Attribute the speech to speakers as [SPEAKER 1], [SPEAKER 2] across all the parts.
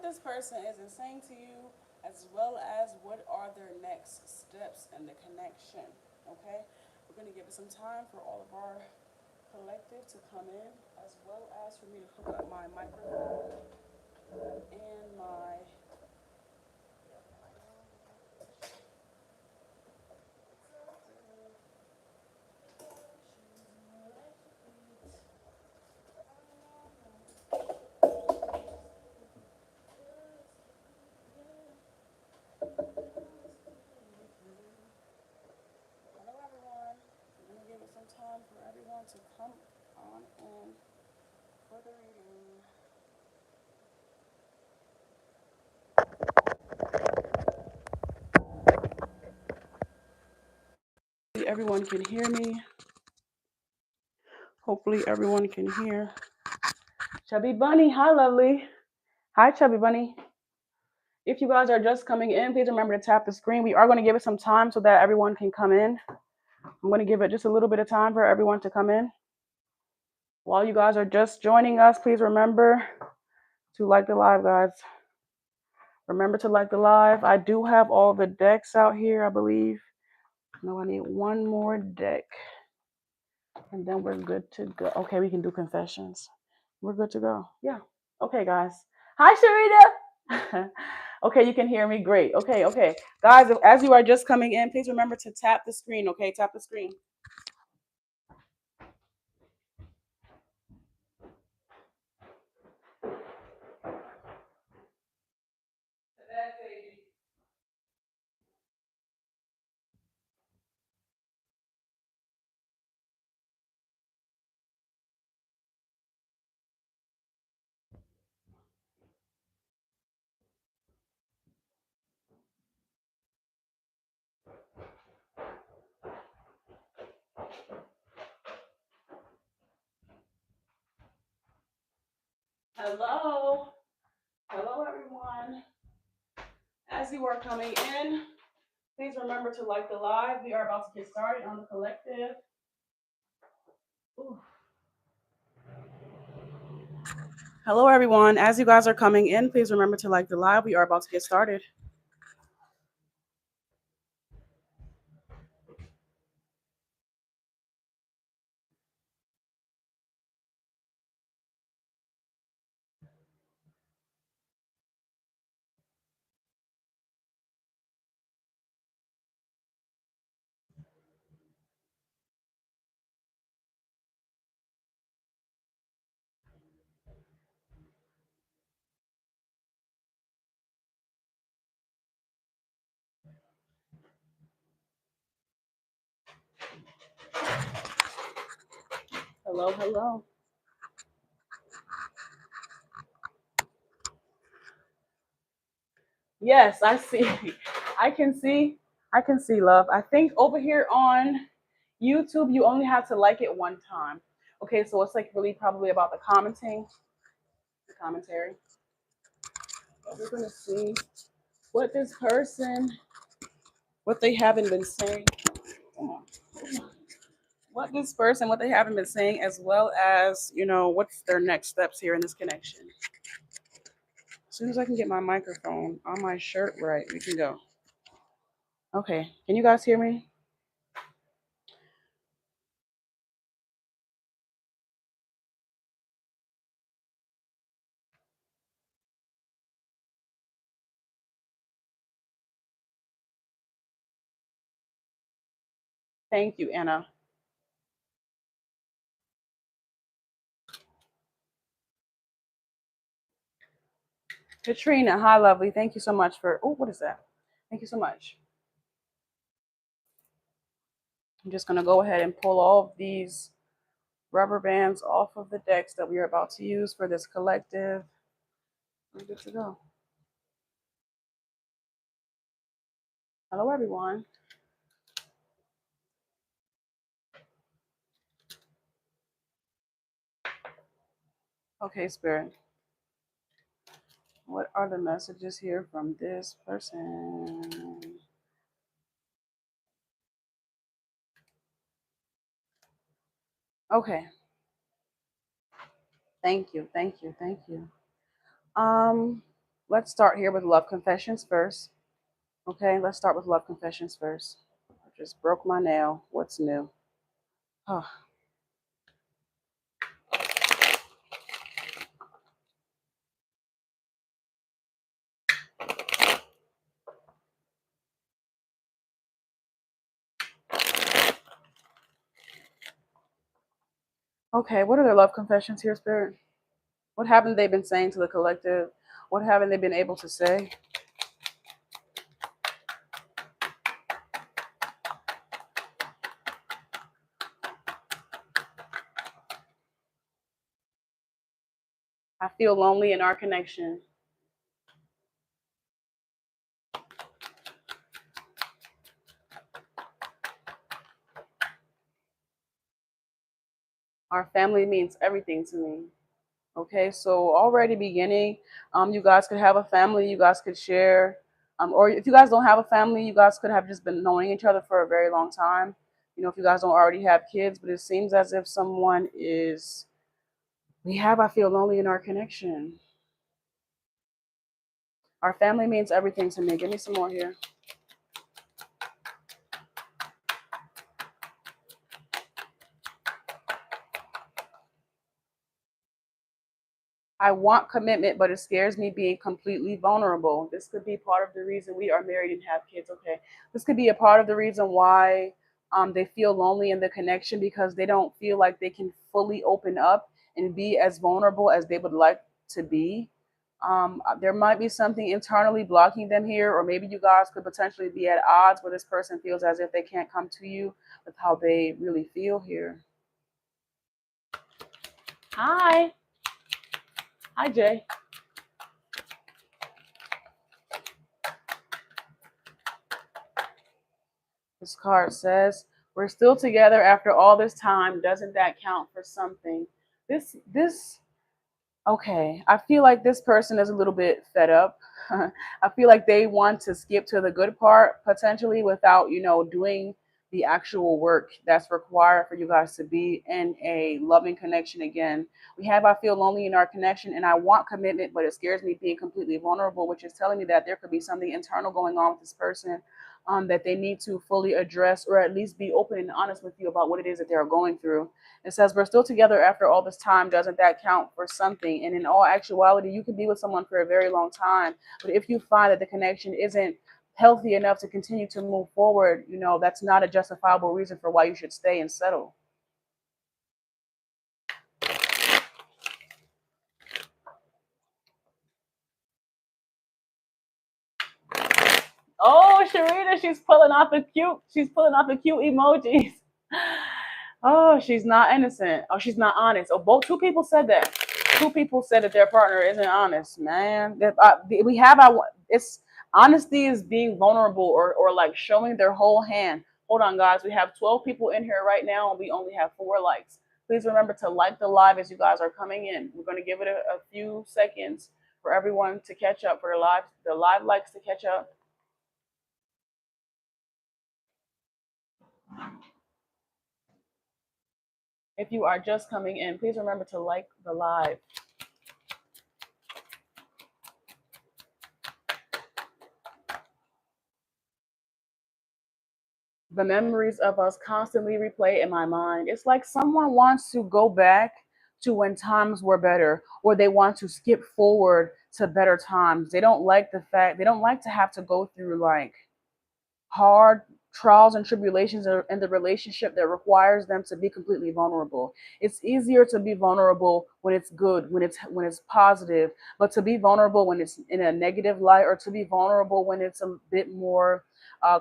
[SPEAKER 1] what this person is saying to you, as well as what are their next steps in the connection. Okay, we're going to give it some time for all of our collective to come in, as well as for me to hook up my microphone and my. Hello, everyone. I'm going to give it some time for everyone to come on in for the reading. Everyone can hear me. Hopefully, everyone can hear. Chubby Bunny, hi, lovely. Hi, Chubby Bunny. If you guys are just coming in, please remember to tap the screen. We are going to give it some time so that everyone can come in. I'm going to give it just a little bit of time for everyone to come in. While you guys are just joining us, please remember to like the live, guys. Remember to like the live. I do have all the decks out here, I believe. No, I need one more deck. And then we're good to go. Okay, we can do confessions. We're good to go. Yeah. Okay, guys. Hi, Sharita. Okay, you can hear me. Great. Okay. Guys, as you are just coming in, please remember to tap the screen, okay? Tap the screen. Hello. Hello, everyone. As you are coming in, please remember to like the live. We are about to get started on the collective. Ooh. Hello, everyone. As you guys are coming in, please remember to like the live. We are about to get started. Hello. Yes, I see. I can see. I can see, love. I think over here on YouTube, you only have to like it one time. Okay, so it's like really probably about the commenting, the commentary. But we're gonna see what this person, what they haven't been saying. Come on. What this person, what they haven't been saying, as well as what's their next steps here in this connection. As soon as I can get my microphone on my shirt right, we can go. Okay, can you guys hear me? Thank you, Anna. Katrina, hi, lovely. Thank you so much for. Oh, what is that? Thank you so much. I'm just gonna go ahead and pull all of these rubber bands off of the decks that we are about to use for this collective. We're good to go. Hello, everyone. Okay, Spirit. What are the messages here from this person? Okay. Thank you. let's start here with love confessions first. Okay, let's start with love confessions first. I just broke my nail. What's new? Oh. Okay, what are their love confessions here, Spirit? What haven't they been saying to the collective? What haven't they been able to say? I feel lonely in our connection. Our family means everything to me. Okay, so already beginning, you guys could have a family, you guys could share, or if you guys don't have a family, you guys could have just been knowing each other for a very long time. You know, if you guys don't already have kids, but it seems as if someone is, I feel lonely in our connection. Our family means everything to me. Give me some more here. I want commitment, but it scares me being completely vulnerable. This could be part of the reason we are married and have kids. Okay. This could be a part of the reason why they feel lonely in the connection because they don't feel like they can fully open up and be as vulnerable as they would like to be. There might be something internally blocking them here, or maybe you guys could potentially be at odds where this person feels as if they can't come to you with how they really feel here. Hi. Hi, Jay. This card says, "We're still together after all this time. Doesn't that count for something?" This Okay, I feel like this person is a little bit fed up. I feel like they want to skip to the good part potentially without, doing the actual work that's required for you guys to be in a loving connection again. I feel lonely in our connection and I want commitment, but it scares me being completely vulnerable, which is telling me that there could be something internal going on with this person that they need to fully address or at least be open and honest with you about what it is that they're going through. It says, "We're still together after all this time. Doesn't that count for something?" And in all actuality, you could be with someone for a very long time. But if you find that the connection isn't healthy enough to continue to move forward, that's not a justifiable reason for why you should stay and settle. Oh, Sharita, she's pulling off the cute emojis. Oh, she's not innocent. Oh, she's not honest. Oh, both two people said that. Two people said that their partner isn't honest, man. We have our it's honesty is being vulnerable or like showing their whole hand. Hold on, guys. We have 12 people in here right now, and we only have 4 likes. Please remember to like the live as you guys are coming in. We're going to give it a few seconds for everyone to catch up, for the live likes to catch up. If you are just coming in, please remember to like the live. The memories of us constantly replay in my mind. It's like someone wants to go back to when times were better, or they want to skip forward to better times. They don't like to have to go through like hard trials and tribulations in the relationship that requires them to be completely vulnerable. It's easier to be vulnerable when it's good, when it's positive, but to be vulnerable when it's in a negative light, or to be vulnerable when it's a bit more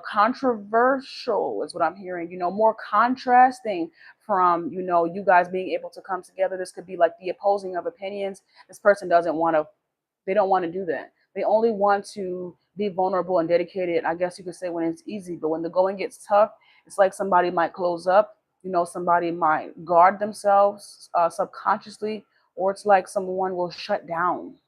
[SPEAKER 1] controversial is what I'm hearing. More contrasting from you guys being able to come together. This could be like the opposing of opinions. This person doesn't want to they don't want to do that. They only want to be vulnerable and dedicated, I guess you could say, when it's easy. But when the going gets tough, it's like somebody might close up, somebody might guard themselves subconsciously, or it's like someone will shut down.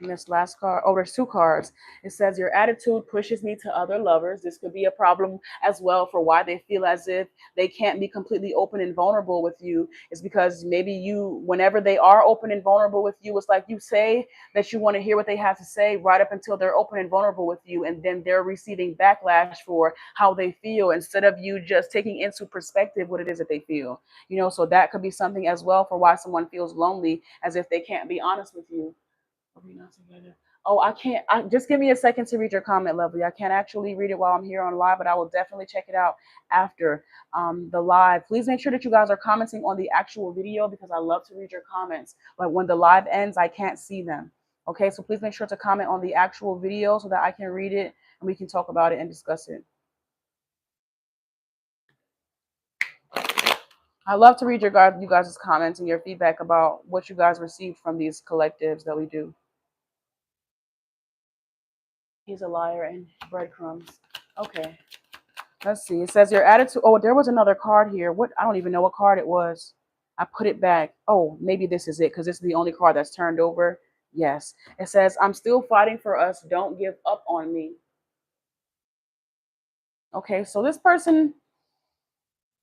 [SPEAKER 1] And this last card, oh, there's two cards. It says, your attitude pushes me to other lovers. This could be a problem as well for why they feel as if they can't be completely open and vulnerable with you. It's because maybe you, whenever they are open and vulnerable with you, it's like you say that you want to hear what they have to say right up until they're open and vulnerable with you. And then they're receiving backlash for how they feel instead of you just taking into perspective what it is that they feel. So that could be something as well for why someone feels lonely, as if they can't be honest with you. Are we not together? Oh, I can't. Just give me a second to read your comment, lovely. I can't actually read it while I'm here on live, but I will definitely check it out after the live. Please make sure that you guys are commenting on the actual video because I love to read your comments. But when the live ends, I can't see them. Okay, so please make sure to comment on the actual video so that I can read it and we can talk about it and discuss it. I love to read you guys' comments and your feedback about what you guys received from these collectives that we do. He's a liar and breadcrumbs. Okay. Let's see. It says your attitude. Oh, there was another card here. What? I don't even know what card it was. I put it back. Oh, maybe this is it because this is the only card that's turned over. Yes. It says, I'm still fighting for us. Don't give up on me. Okay. So this person,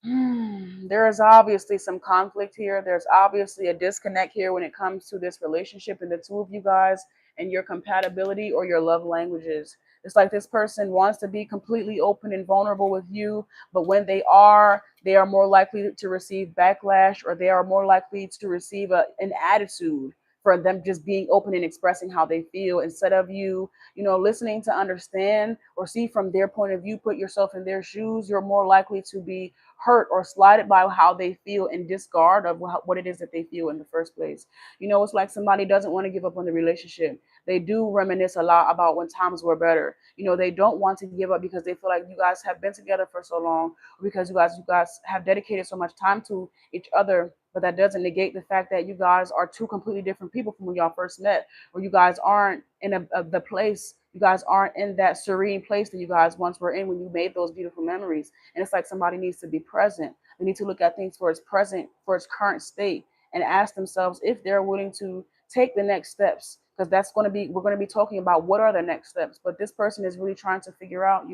[SPEAKER 1] there is obviously some conflict here. There's obviously a disconnect here when it comes to this relationship and the two of you guys and your compatibility or your love languages. It's like this person wants to be completely open and vulnerable with you, but when they are more likely to receive backlash, or they are more likely to receive an attitude for them just being open and expressing how they feel instead of you, listening to understand or see from their point of view, put yourself in their shoes. You're more likely to be hurt or slighted by how they feel in discard of what it is that they feel in the first place. It's like somebody doesn't want to give up on the relationship. They do reminisce a lot about when times were better. They don't want to give up because they feel like you guys have been together for so long, because you guys have dedicated so much time to each other. But that doesn't negate the fact that you guys are two completely different people from when y'all first met, or you guys aren't in the place. You guys aren't in that serene place that you guys once were in when you made those beautiful memories. And it's like somebody needs to be present. They need to look at things for its present, for its current state, and ask themselves if they're willing to take the next steps. Because we're going to be talking about what are the next steps. But this person is really trying to figure out,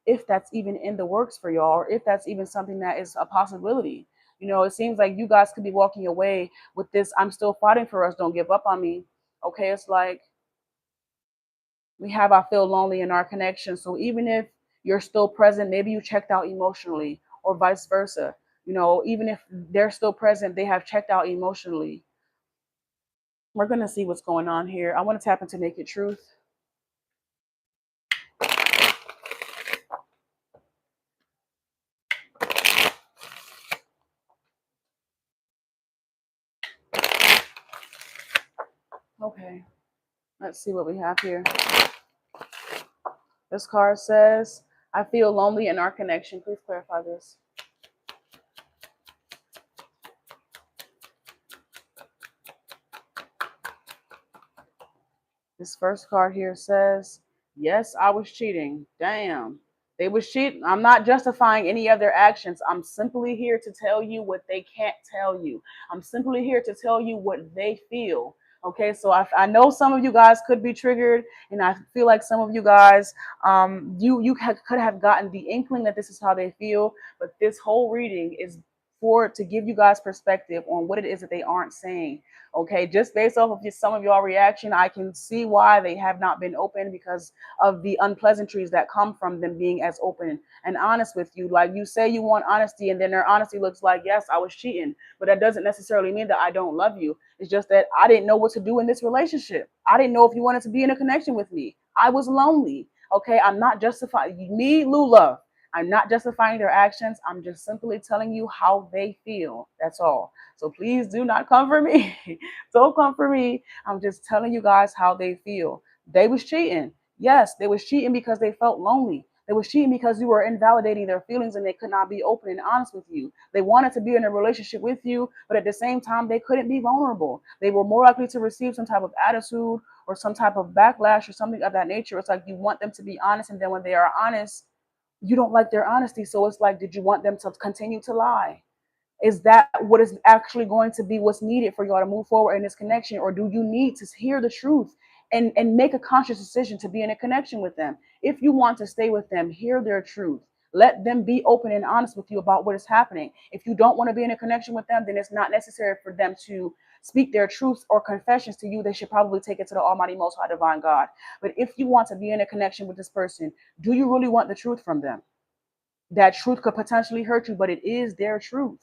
[SPEAKER 1] if that's even in the works for y'all, or if that's even something that is a possibility. It seems like you guys could be walking away with this, I'm still fighting for us, don't give up on me. Okay, it's like I feel lonely in our connection. So even if you're still present, maybe you checked out emotionally, or vice versa. Even if they're still present, they have checked out emotionally. We're going to see what's going on here. I want to tap into Naked Truth. Okay, let's see what we have here. This card says, I feel lonely in our connection. Please clarify this. This first card here says, yes, I was cheating. Damn. They was cheating. I'm not justifying any of their actions. I'm simply here to tell you what they can't tell you. I'm simply here to tell you what they feel. Okay, so I know some of you guys could be triggered, and I feel like some of you guys, could have gotten the inkling that this is how they feel. But this whole reading is to give you guys perspective on what it is that they aren't saying. Okay, just based off of just some of y'all reaction, I can see why they have not been open, because of the unpleasantries that come from them being as open and honest with you. Like, you say you want honesty, and then their honesty looks like, yes, I was cheating, but that doesn't necessarily mean that I don't love you. It's just that I didn't know what to do in this relationship. I didn't know if you wanted to be in a connection with me. I was lonely. Okay, I'm not justifying me, Lula. I'm not justifying their actions. I'm just simply telling you how they feel. That's all. So please do not come for me. Don't come for me. I'm just telling you guys how they feel. They was cheating. Yes, they was cheating because they felt lonely. They was cheating because you were invalidating their feelings and they could not be open and honest with you. They wanted to be in a relationship with you, but at the same time, they couldn't be vulnerable. They were more likely to receive some type of attitude or some type of backlash or something of that nature. It's like you want them to be honest, and then when they are honest, you don't like their honesty. So it's like, did you want them to continue to lie? Is that what is actually going to be what's needed for y'all to move forward in this connection? Or do you need to hear the truth and make a conscious decision to be in a connection with them. If you want to stay with them, hear their truth. Let them be open and honest with you about what is happening. If you don't want to be in a connection with them, then it's not necessary for them to speak their truths or confessions to you. They should probably take it to the Almighty Most High Divine God. But if you want to be in a connection with this person, do you really want the truth from them? That truth could potentially hurt you, but it is their truth.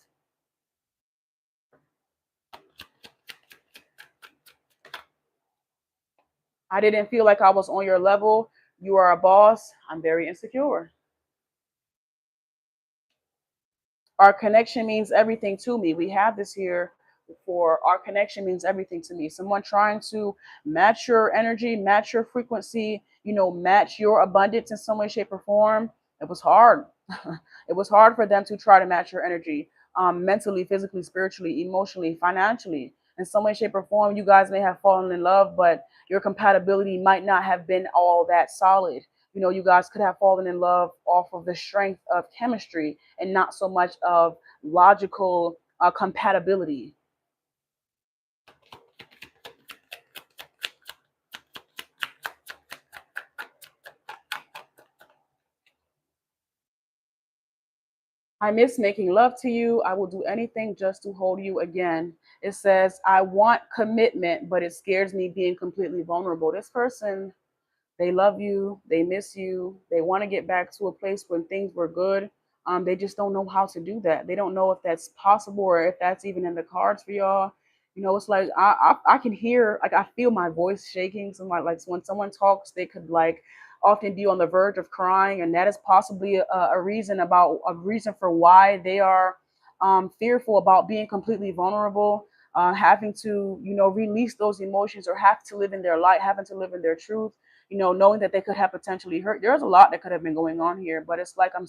[SPEAKER 1] I didn't feel like I was on your level. You are a boss. I'm very insecure. Our connection means everything to me. We have this here for our connection means everything to me. Someone trying to match your energy, match your frequency, match your abundance in some way, shape, or form. It was hard. It was hard for them to try to match your energy, mentally, physically, spiritually, emotionally, financially. In some way, shape, or form, you guys may have fallen in love, but your compatibility might not have been all that solid. You guys could have fallen in love off of the strength of chemistry and not so much of logical compatibility. I miss making love to you. I will do anything just to hold you again. It says, I want commitment, but it scares me being completely vulnerable. This person, they love you, they miss you, they want to get back to a place when things were good. They just don't know how to do that. They don't know if that's possible or if that's even in the cards for y'all. It's like I can hear, like I feel my voice shaking. So like when someone talks, they could like often be on the verge of crying, and that is possibly a reason for why they are fearful about being completely vulnerable, having to release those emotions or have to live in their light, having to live in their truth, knowing that they could have potentially hurt. There's a lot that could have been going on here, but it's like I'm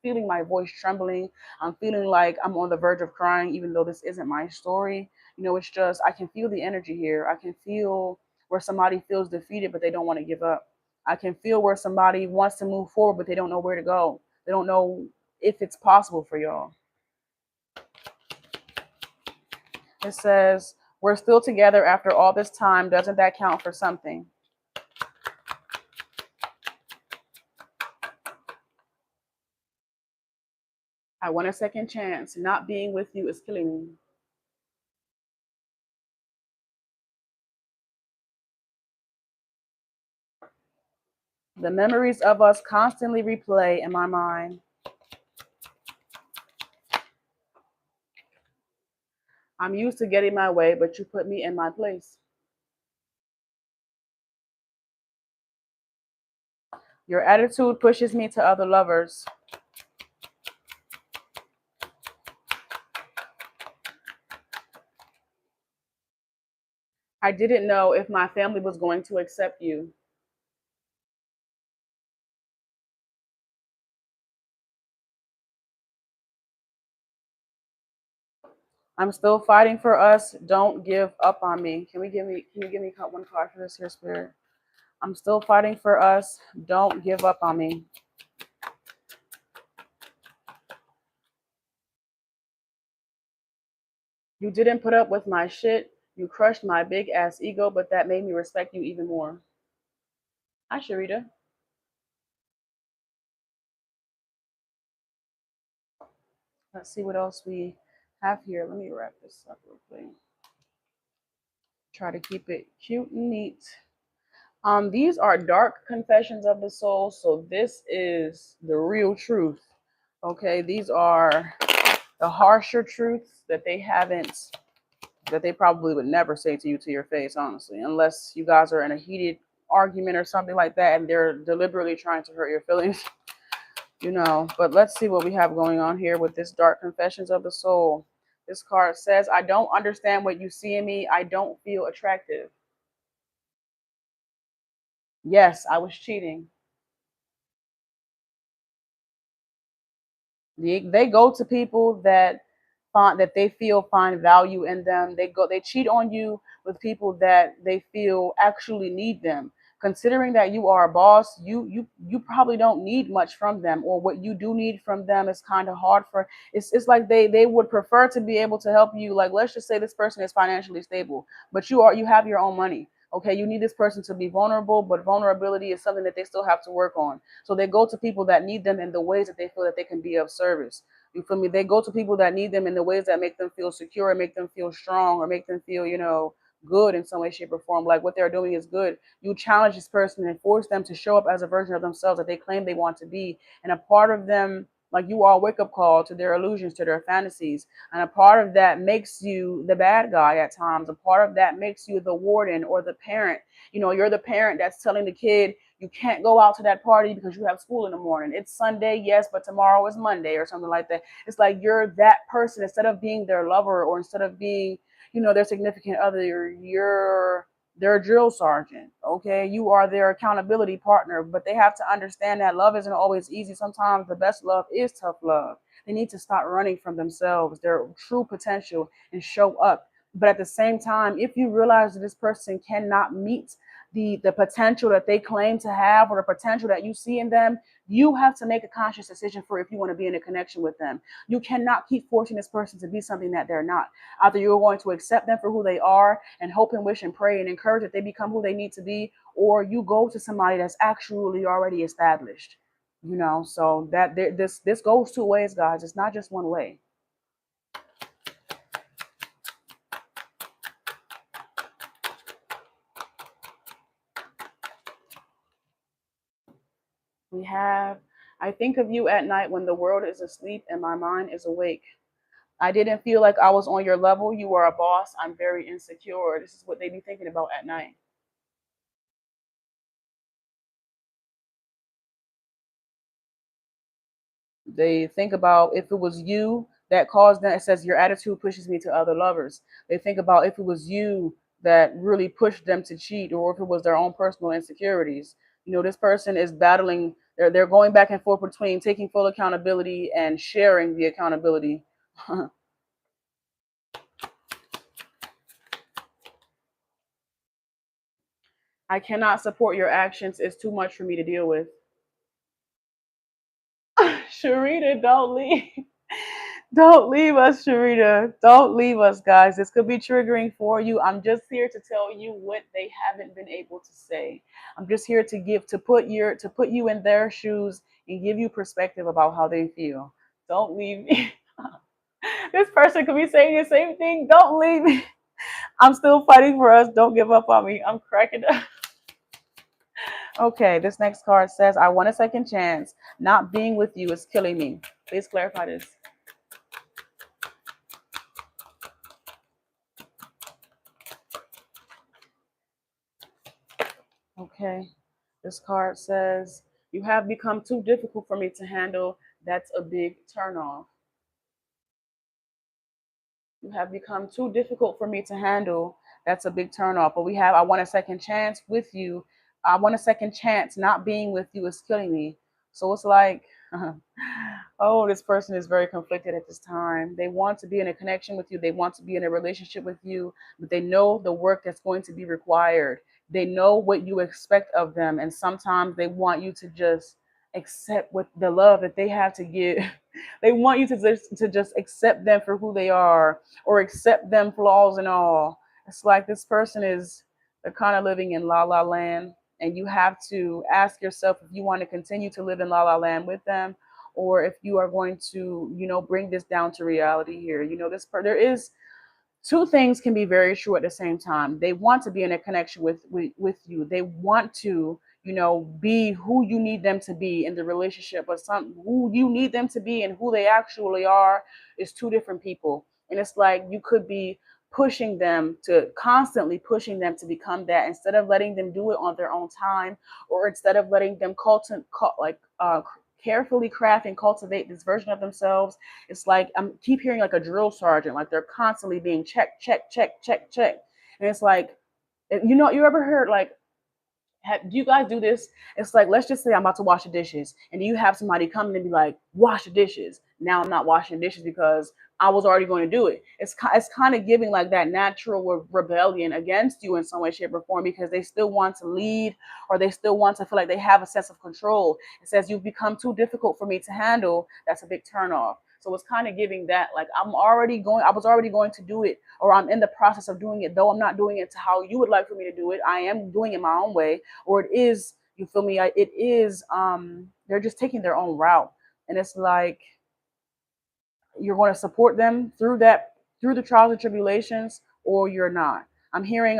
[SPEAKER 1] feeling my voice trembling. I'm feeling like I'm on the verge of crying, even though this isn't my story. It's just, I can feel the energy here. I can feel where somebody feels defeated, but they don't want to give up. I can feel where somebody wants to move forward, but they don't know where to go. They don't know if it's possible for y'all. It says, we're still together after all this time. Doesn't that count for something? I want a second chance. Not being with you is killing me. The memories of us constantly replay in my mind. I'm used to getting my way, but you put me in my place. Your attitude pushes me to other lovers. I didn't know if my family was going to accept you. I'm still fighting for us. Don't give up on me. Can you give me one card for this here, Spirit? I'm still fighting for us. Don't give up on me. You didn't put up with my shit. You crushed my big ass ego, but that made me respect you even more. Hi, Sharita. Let's see what else we have here. Let me wrap this up real quick. Try to keep it cute and neat. These are dark confessions of the soul, so this is the real truth. Okay, these are the harsher truths that they probably would never say to you to your face, honestly, unless you guys are in a heated argument or something like that and they're deliberately trying to hurt your feelings. But let's see what we have going on here with this dark confessions of the soul. This card says, I don't understand what you see in me. I don't feel attractive. Yes, I was cheating. They go to people that they feel find value in them. They cheat on you with people that they feel actually need them. Considering that you are a boss, you probably don't need much from them, or what you do need from them is kind of hard for. It's like they would prefer to be able to help you. Like, let's just say this person is financially stable, but you have your own money. Okay, you need this person to be vulnerable, but vulnerability is something that they still have to work on. So they go to people that need them in the ways that they feel that they can be of service. You feel me? They go to people that need them in the ways that make them feel secure, and make them feel strong, or make them feel, good in some way, shape, or form. Like what they're doing is good. You challenge this person and force them to show up as a version of themselves that they claim they want to be. And a part of them, like you are a wake up call to their illusions, to their fantasies. And a part of that makes you the bad guy at times. A part of that makes you the warden or the parent. You're the parent that's telling the kid, you can't go out to that party because you have school in the morning. It's Sunday, yes, but tomorrow is Monday or something like that. It's like you're that person instead of being their lover, or instead of being, their significant other. You're their drill sergeant. Okay, you are their accountability partner, but they have to understand that love isn't always easy. Sometimes the best love is tough love. They need to stop running from themselves, their true potential, and show up. But at the same time, if you realize that this person cannot meet the potential that they claim to have, or the potential that you see in them, you have to make a conscious decision for if you want to be in a connection with them. You cannot keep forcing this person to be something that they're not. Either you're going to accept them for who they are and hope and wish and pray and encourage that they become who they need to be, or you go to somebody that's actually already established. So that this goes two ways, guys. It's not just one way. We have, I think of you at night when the world is asleep and my mind is awake. I didn't feel like I was on your level. You are a boss. I'm very insecure. This is what they be thinking about at night. They think about if it was you that caused that. It says your attitude pushes me to other lovers. They think about if it was you that really pushed them to cheat, or if it was their own personal insecurities. This person is battling. They're going back and forth between taking full accountability and sharing the accountability. I cannot support your actions. It's too much for me to deal with. Sharita, don't leave. Don't leave us, Sharita. Don't leave us, guys. This could be triggering for you. I'm just here to tell you what they haven't been able to say. I'm just here to put you in their shoes and give you perspective about how they feel. Don't leave me. This person could be saying the same thing. Don't leave me. I'm still fighting for us. Don't give up on me. I'm cracking up. Okay, this next card says, I want a second chance. Not being with you is killing me. Please clarify this. Okay, this card says, you have become too difficult for me to handle. That's a big turnoff. You have become too difficult for me to handle. That's a big turnoff. But I want a second chance with you. I want a second chance. Not being with you is killing me. So it's like, oh, this person is very conflicted at this time. They want to be in a connection with you. They want to be in a relationship with you, but they know the work that's going to be required. They know what you expect of them. And sometimes they want you to just accept what the love that they have to give. They want you to just accept them for who they are, or accept them flaws and all. It's like this person is, they're kind of living in la la land, and you have to ask yourself if you want to continue to live in la la land with them, or if you are going to, bring this down to reality here. There is two things can be very true at the same time. They want to be in a connection with you. They want to, be who you need them to be in the relationship, but some who you need them to be and who they actually are is two different people. And it's like you could be constantly pushing them to become that, instead of letting them do it on their own time, or instead of letting them carefully craft and cultivate this version of themselves. It's like I'm keep hearing like a drill sergeant, like they're constantly being check, check, check, check, check. And it's like, you ever heard like, do you guys do this? It's like, let's just say I'm about to wash the dishes, and you have somebody come in and be like, wash the dishes. Now I'm not washing the dishes because I was already going to do it. It's kind of giving like that natural rebellion against you in some way, shape, or form, because they still want to lead, or they still want to feel like they have a sense of control. It says, you've become too difficult for me to handle. That's a big turnoff. So it's kind of giving that, like, I was already going to do it, or I'm in the process of doing it, though I'm not doing it to how you would like for me to do it. I am doing it my own way, or it is, you feel me? It is, they're just taking their own route. And it's like, you're going to support them through through the trials and tribulations, or you're not. I'm hearing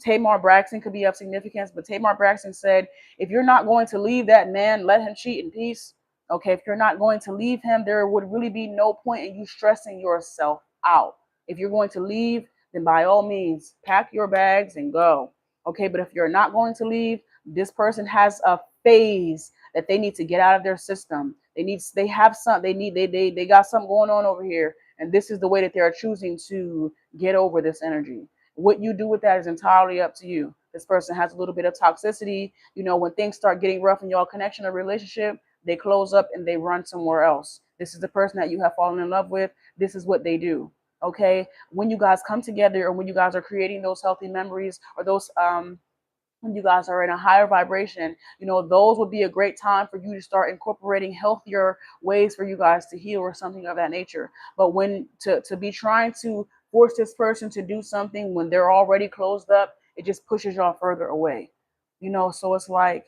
[SPEAKER 1] Tamar Braxton could be of significance, but Tamar Braxton said, if you're not going to leave that man, let him cheat in peace. Okay, if you're not going to leave him, there would really be no point in you stressing yourself out. If you're going to leave, then by all means, pack your bags and go. Okay, but if you're not going to leave, this person has a phase that they need to get out of their system. They have some, they got something going on over here, and this is the way that they are choosing to get over this energy. What you do with that is entirely up to you. This person has a little bit of toxicity. You know, when things start getting rough in your connection or relationship, they close up and they run somewhere else. This is the person that you have fallen in love with. This is what they do. Okay, when you guys come together, or when you guys are creating those healthy memories, or those when you guys are in a higher vibration, you know, those would be a great time for you to start incorporating healthier ways for you guys to heal, or something of that nature. But when to be trying to force this person to do something when they're already closed up, it just pushes y'all further away. You know, so it's like,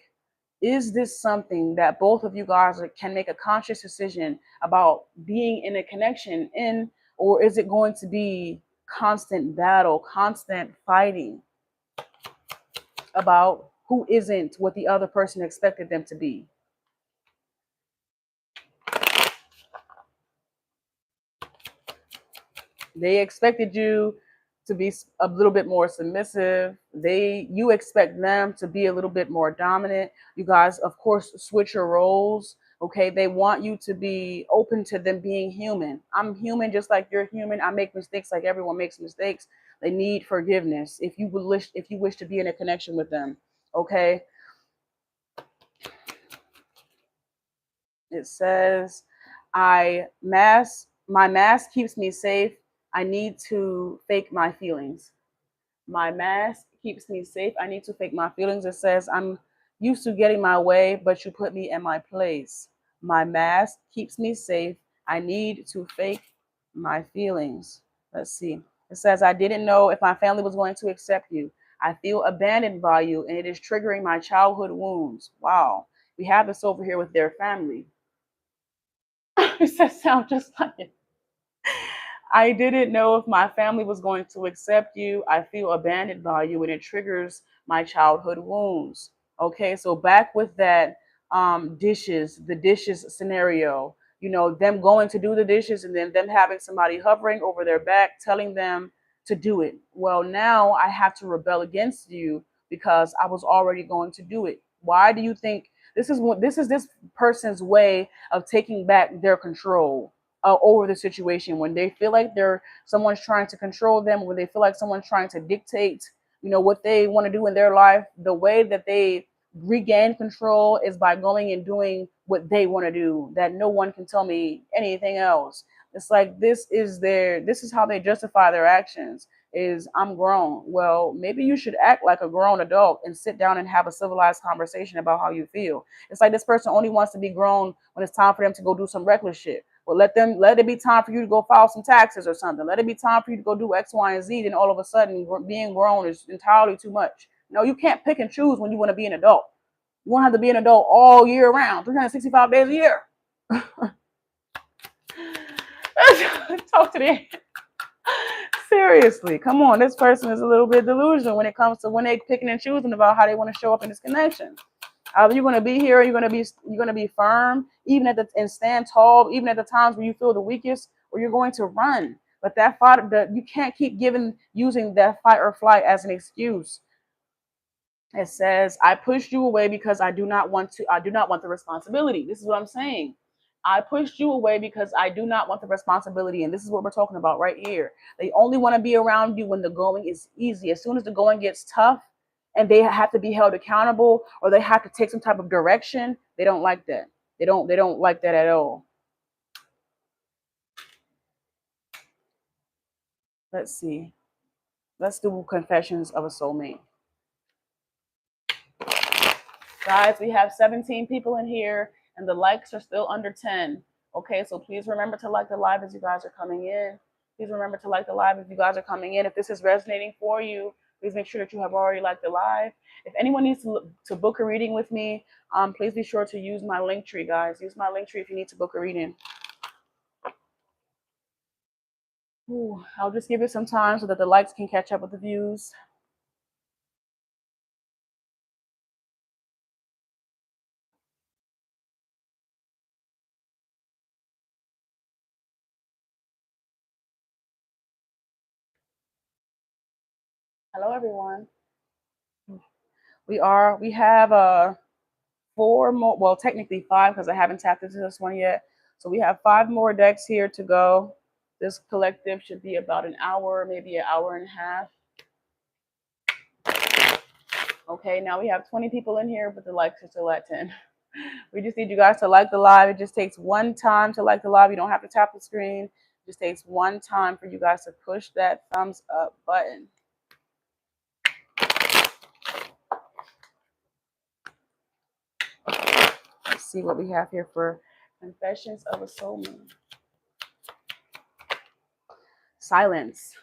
[SPEAKER 1] is this something that both of you guys can make a conscious decision about being in a connection in, or is it going to be constant battle, constant fighting about who isn't what the other person expected them to be? They expected you to be a little bit more submissive. You expect them to be a little bit more dominant. You guys, of course, switch your roles. Okay, they want you to be open to them being human. I'm human just like you're human. I make mistakes like everyone makes mistakes. They need forgiveness if you wish to be in a connection with them. Okay, it says, my mask keeps me safe. I need to fake my feelings. My mask keeps me safe. I need to fake my feelings. It says, I'm used to getting my way, but you put me in my place. My mask keeps me safe. I need to fake my feelings. Let's see. It says, I didn't know if my family was going to accept you. I feel abandoned by you, and it is triggering my childhood wounds. Wow. We have this over here with their family. Does that sound just like it? I didn't know if my family was going to accept you. I feel abandoned by you, and it triggers my childhood wounds. Okay, so back with that the dishes scenario, you know, them going to do the dishes and then them having somebody hovering over their back telling them to do it. Well, now I have to rebel against you because I was already going to do it. Why do you think this person's way of taking back their control over the situation? When they feel like someone's trying to control them, when they feel like someone's trying to dictate, you know, what they want to do in their life, the way that they regain control is by going and doing what they want to do, that no one can tell me anything else. It's like, this is how they justify their actions, is, I'm grown. Well, maybe you should act like a grown adult and sit down and have a civilized conversation about how you feel. It's like, this person only wants to be grown when it's time for them to go do some reckless shit. Well, let it be time for you to go file some taxes or something. Let it be time for you to go do X, Y, and Z. Then all of a sudden, being grown is entirely too much. No, you can't pick and choose when you want to be an adult. You won't have to be an adult all year round, 365 days a year. Talk to them. Seriously, come on. This person is a little bit delusional when it comes to when they picking and choosing about how they want to show up in this connection. Either you're going to be here, or you're going to be firm, even and stand tall, even at the times where you feel the weakest, or you're going to run. But you can't keep using that fight or flight as an excuse. It says, I pushed you away because I do not want the responsibility. This is what I'm saying. I pushed you away because I do not want the responsibility. And this is what we're talking about right here. They only want to be around you when the going is easy. As soon as the going gets tough and they have to be held accountable, or they have to take some type of direction, they don't like that. They don't like that at all. Let's see. Let's do confessions of a soulmate. Guys, we have 17 people in here, and the likes are still under 10. Okay, so please remember to like the live as you guys are coming in. Please remember to like the live if you guys are coming in. If this is resonating for you, please make sure that you have already liked the live. If anyone needs to book a reading with me, please be sure to use my Linktree, guys. Use my Linktree if you need to book a reading. Ooh, I'll just give it some time so that the likes can catch up with the views. Hello, everyone. We have 4 more, well, technically 5 because I haven't tapped into this one yet. So we have 5 more decks here to go. This collective should be about an hour, maybe an hour and a half. Okay, now we have 20 people in here, but the likes are still at 10. We just need you guys to like the live. It just takes one time to like the live. You don't have to tap the screen. It just takes one time for you guys to push that thumbs up button. Let's see what we have here for Confessions of a Soulmate. Silence.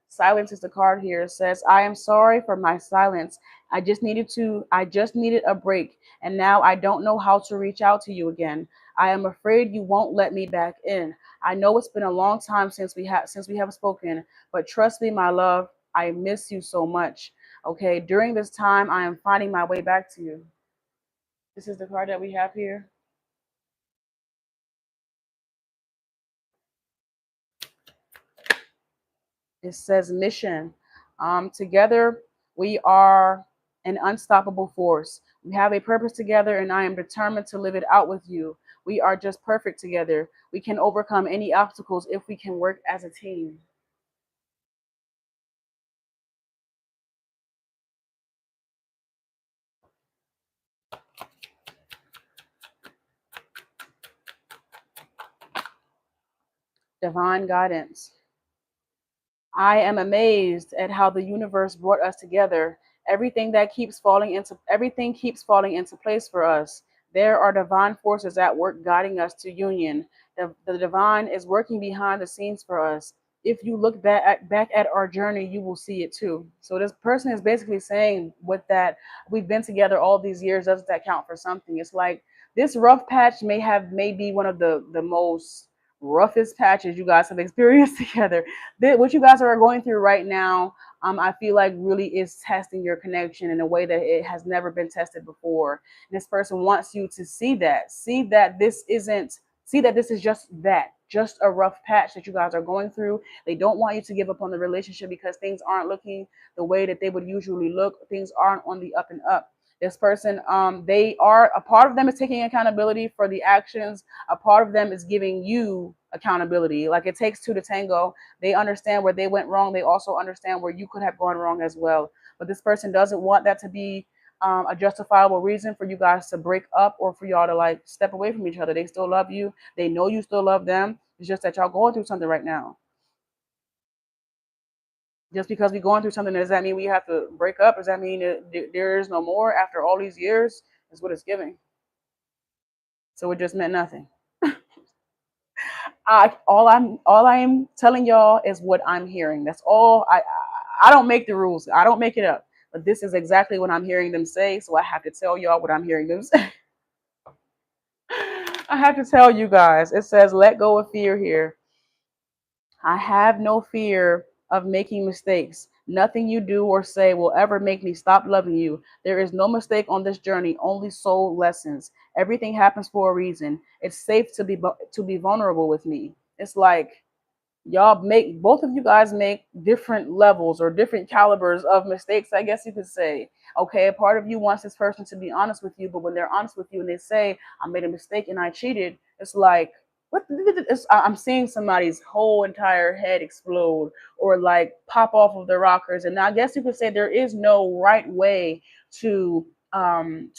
[SPEAKER 1] Silence is the card here. It says, I am sorry for my silence. I just needed a break. And now I don't know how to reach out to you again. I am afraid you won't let me back in. I know it's been a long time since we have spoken, but trust me, my love, I miss you so much. Okay, during this time, I am finding my way back to you. This is the card that we have here. It says mission. Together, we are an unstoppable force. We have a purpose together, and I am determined to live it out with you. We are just perfect together. We can overcome any obstacles if we can work as a team. Divine guidance. I am amazed at how the universe brought us together. Everything keeps falling into place for us. There are divine forces at work guiding us to union. The divine is working behind the scenes for us. If you look back at our journey, you will see it too. So this person is basically saying with that, we've been together all these years. Doesn't that count for something? It's like this rough patch may be one of the most roughest patches you guys have experienced together. What you guys are going through right now, I feel like really is testing your connection in a way that it has never been tested before. And this person wants you to see that this is just a rough patch that you guys are going through. They don't want you to give up on the relationship because things aren't looking the way that they would usually look. Things aren't on the up and up. This person, they are a part of them is taking accountability for the actions. A part of them is giving you accountability. Like it takes two to tango. They understand where they went wrong. They also understand where you could have gone wrong as well. But this person doesn't want that to be a justifiable reason for you guys to break up or for y'all to like step away from each other. They still love you. They know you still love them. It's just that y'all going through something right now. Just because we're going through something, does that mean we have to break up? Does that mean that there is no more after all these years? Is what it's giving. So it just meant nothing. All I am telling y'all is what I'm hearing. That's all. I don't make the rules. I don't make it up. But this is exactly what I'm hearing them say. So I have to tell y'all what I'm hearing them say. I have to tell you guys. It says, let go of fear here. I have no fear of making mistakes. Nothing you do or say will ever make me stop loving you. There is no mistake on this journey, only soul lessons. Everything happens for a reason. It's safe to be vulnerable with me. It's like y'all make both of you guys make different levels or different calibers of mistakes, I guess you could say. Okay, a part of you wants this person to be honest with you, but when they're honest with you and they say I made a mistake and I cheated, it's like I'm seeing somebody's whole entire head explode or like pop off of the rockers. And I guess you could say there is no right way to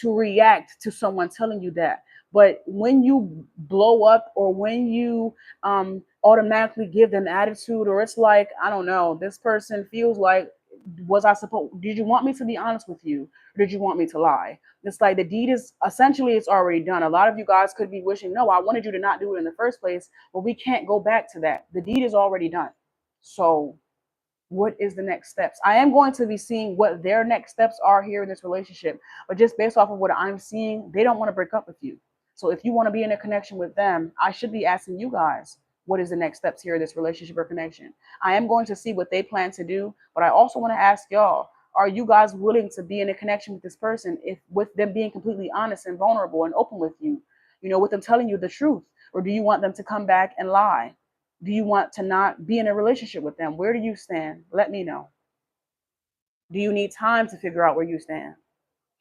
[SPEAKER 1] react to someone telling you that. But when you blow up or when you automatically give them attitude, or it's like, I don't know, this person feels like did you want me to be honest with you? Or did you want me to lie? It's like the deed is essentially, it's already done. A lot of you guys could be wishing, no, I wanted you to not do it in the first place, but we can't go back to that. The deed is already done. So what is the next steps? I am going to be seeing what their next steps are here in this relationship, but just based off of what I'm seeing, they don't want to break up with you. So if you want to be in a connection with them, I should be asking you guys, what is the next steps here in this relationship or connection? I am going to see what they plan to do, but I also want to ask y'all, are you guys willing to be in a connection with this person, if with them being completely honest and vulnerable and open with you, with them telling you the truth? Or do you want them to come back and lie? Do you want to not be in a relationship with them? Where do you stand? Let me know. Do you need time to figure out where you stand?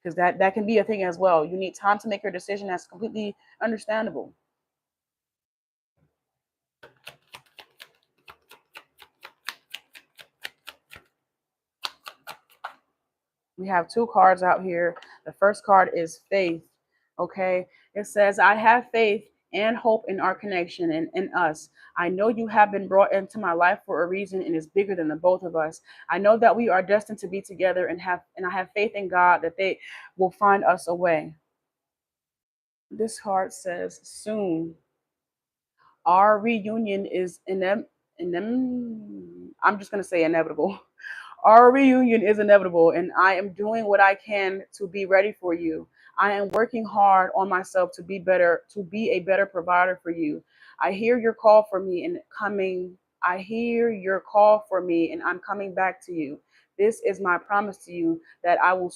[SPEAKER 1] Because that can be a thing as well. You need time to make your decision. That's completely understandable. We have two cards out here. The first card is faith. Okay. It says, I have faith and hope in our connection and in us. I know you have been brought into my life for a reason and is bigger than the both of us. I know that we are destined to be together and I have faith in God that they will find us a way. This card says soon. Our reunion is I'm just gonna say inevitable. Our reunion is inevitable, and I am doing what I can to be ready for you. I am working hard on myself to be better, to be a better provider for you. I hear your call for me and coming. I hear your call for me, and I'm coming back to you. This is my promise to you that we will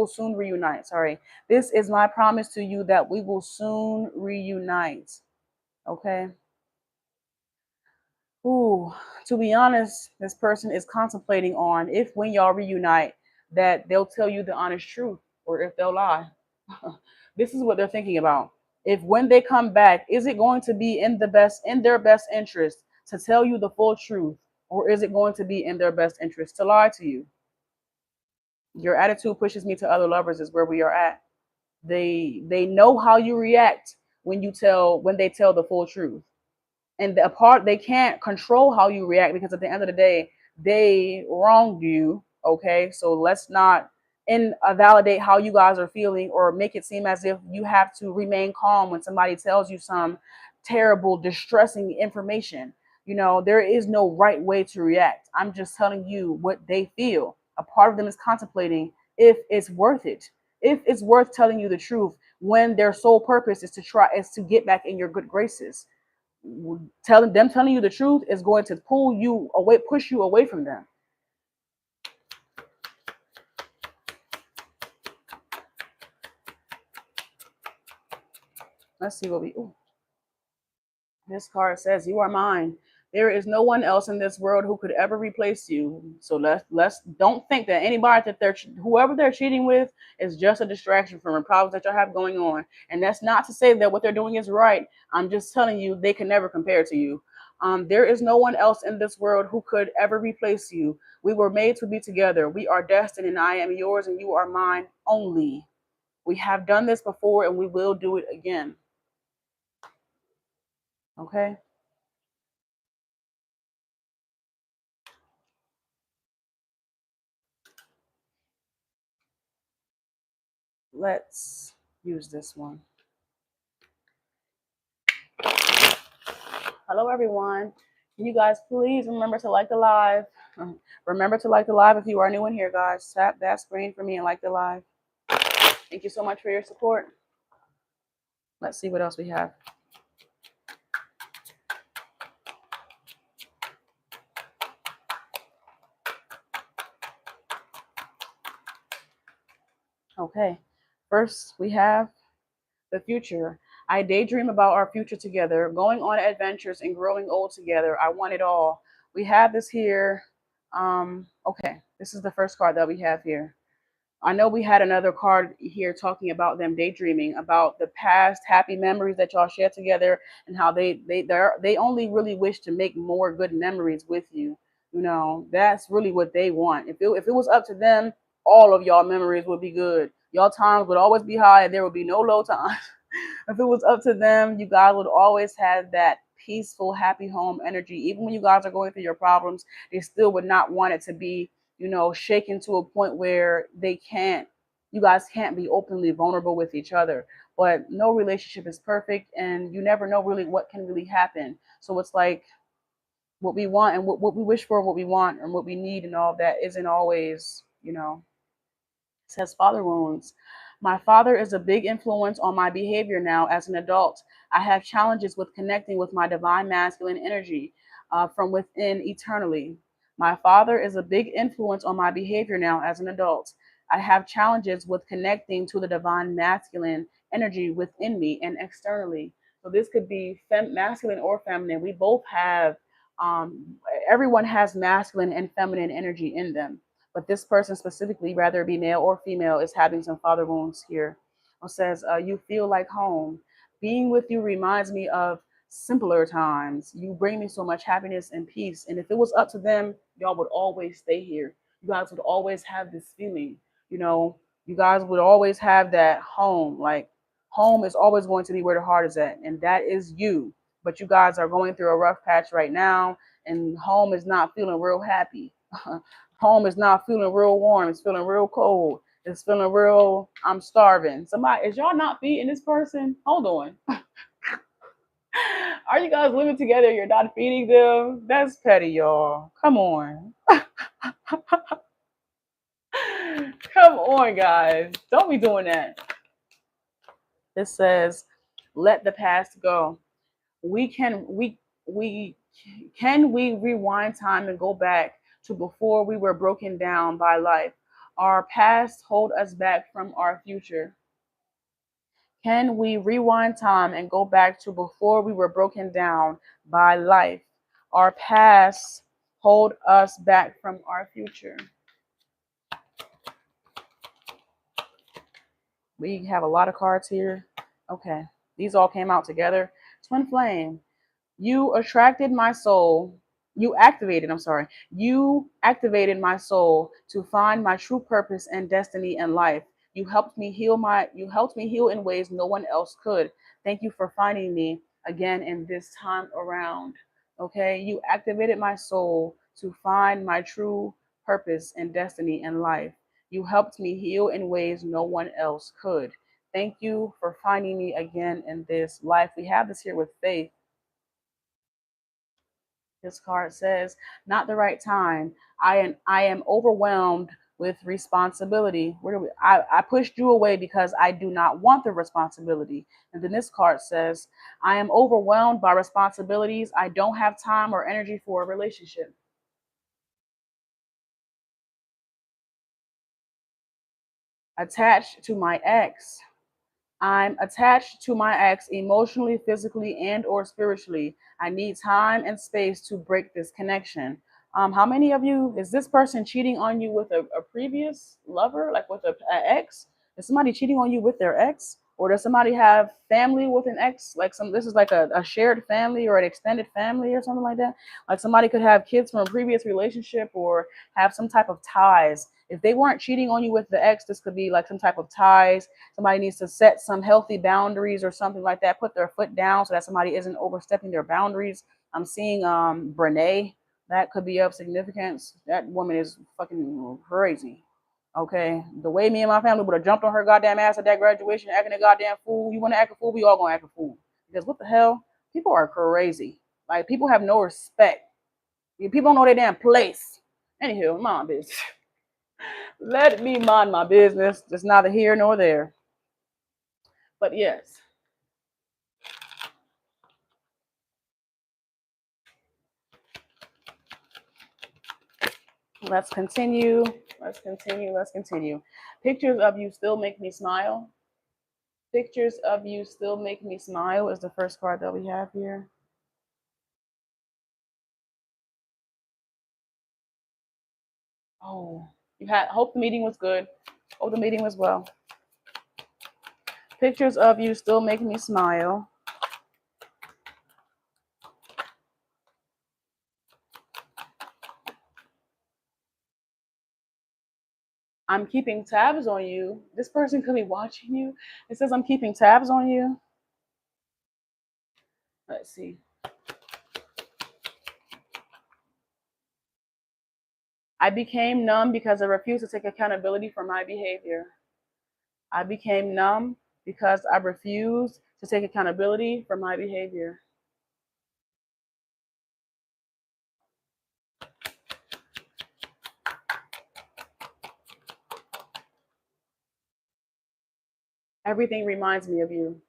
[SPEAKER 1] soon reunite. Sorry. This is my promise to you that we will soon reunite. Okay. Ooh, to be honest, this person is contemplating on if when y'all reunite that they'll tell you the honest truth or if they'll lie. This is what they're thinking about. If when they come back, is it going to be in their best interest to tell you the full truth, or is it going to be in their best interest to lie to you? Your attitude pushes me to other lovers is where we are at. They know how you react when they tell the full truth. And the part they can't control how you react because at the end of the day, they wronged you. Okay. So let's not validate how you guys are feeling or make it seem as if you have to remain calm when somebody tells you some terrible, distressing information. There is no right way to react. I'm just telling you what they feel. A part of them is contemplating if it's worth it, if it's worth telling you the truth when their sole purpose is to get back in your good graces. Telling you the truth is going to push you away from them. Let's see what this card says. You are mine. There is no one else in this world who could ever replace you. So let's don't think that anybody whoever they're cheating with is just a distraction from the problems that y'all have going on. And that's not to say that what they're doing is right. I'm just telling you they can never compare to you. There is no one else in this world who could ever replace you. We were made to be together. We are destined, and I am yours, and you are mine only. We have done this before, and we will do it again. Okay. Let's use this one. Hello, everyone. Can you guys please remember to like the live? Remember to like the live if you are new in here, guys. Tap that screen for me and like the live. Thank you so much for your support. Let's see what else we have. Okay. First, we have the future. I daydream about our future together, going on adventures and growing old together. I want it all. We have this here. Okay, this is the first card that we have here. I know we had another card here talking about them daydreaming about the past happy memories that y'all shared together and how they only really wish to make more good memories with you. That's really what they want. If it was up to them, all of y'all memories would be good. Y'all times would always be high and there would be no low times. If it was up to them, you guys would always have that peaceful, happy home energy. Even when you guys are going through your problems, they still would not want it to be, shaken to a point where you guys can't be openly vulnerable with each other. But no relationship is perfect, and you never know really what can really happen. So it's like what we want and what we wish for, what we want and what we need, and all that isn't always, says father wounds. My father is a big influence on my behavior now as an adult. I have challenges with connecting with my divine masculine energy from within eternally. My father is a big influence on my behavior now as an adult. I have challenges with connecting to the divine masculine energy within me and externally. So this could be masculine or feminine. We both have, um, everyone has masculine and feminine energy in them, but this person specifically, whether it be male or female, is having some father wounds here. It says, you feel like home. Being with you reminds me of simpler times. You bring me so much happiness and peace. And if it was up to them, y'all would always stay here. You guys would always have this feeling. You know, you guys would always have that home. Like, home is always going to be where the heart is at. And that is you. But you guys are going through a rough patch right now. And home is not feeling real happy. Home is not feeling real warm. It's feeling real cold. It's feeling real, I'm starving. Somebody, is y'all not feeding this person? Hold on. Are you guys living together? You're not feeding them? That's petty, y'all. Come on. Come on, guys. Don't be doing that. It says, let the past go. We can we can we rewind time and go back to before we were broken down by life. Our past hold us back from our future. Can we rewind time and go back to before we were broken down by life? Our past hold us back from our future. We have a lot of cards here. Okay, these all came out together. Twin flame. You attracted my soul. You activated my soul to find my true purpose and destiny in life. You helped me heal in ways no one else could. Thank you for finding me again in this time around. Okay, you activated my soul to find my true purpose and destiny in life. You helped me heal in ways no one else could. Thank you for finding me again in this life. We have this here with faith. This card says, not the right time. I am overwhelmed with responsibility. I pushed you away because I do not want the responsibility. And then this card says, I am overwhelmed by responsibilities. I don't have time or energy for a relationship. Attached to my ex. I'm attached to my ex emotionally, physically, and or spiritually. I need time and space to break this connection. How many of you, is this person cheating on you with a previous lover, like with an ex? Is somebody cheating on you with their ex? Or does somebody have family with an ex? Like this is like a shared family or an extended family or something like that. Like somebody could have kids from a previous relationship or have some type of ties. If they weren't cheating on you with the ex, this could be like some type of ties. Somebody needs to set some healthy boundaries or something like that. Put their foot down so that somebody isn't overstepping their boundaries. I'm seeing Brene. That could be of significance. That woman is fucking crazy. Okay, the way me and my family would have jumped on her goddamn ass at that graduation, acting a goddamn fool. You want to act a fool? We all gonna act a fool. Because what the hell? People are crazy. Like people have no respect. People don't know their damn place. Anywho, mind my business. Let me mind my business. It's neither here nor there. But yes. Let's continue. Let's continue. Let's continue. Pictures of you still make me smile. Pictures of you still make me smile is the first card that we have here. Oh, hope the meeting was good. Hope the meeting was well. Pictures of you still make me smile. I'm keeping tabs on you. This person could be watching you. It says I'm keeping tabs on you. Let's see. I became numb because I refused to take accountability for my behavior. I became numb because I refused to take accountability for my behavior. Everything reminds me of you.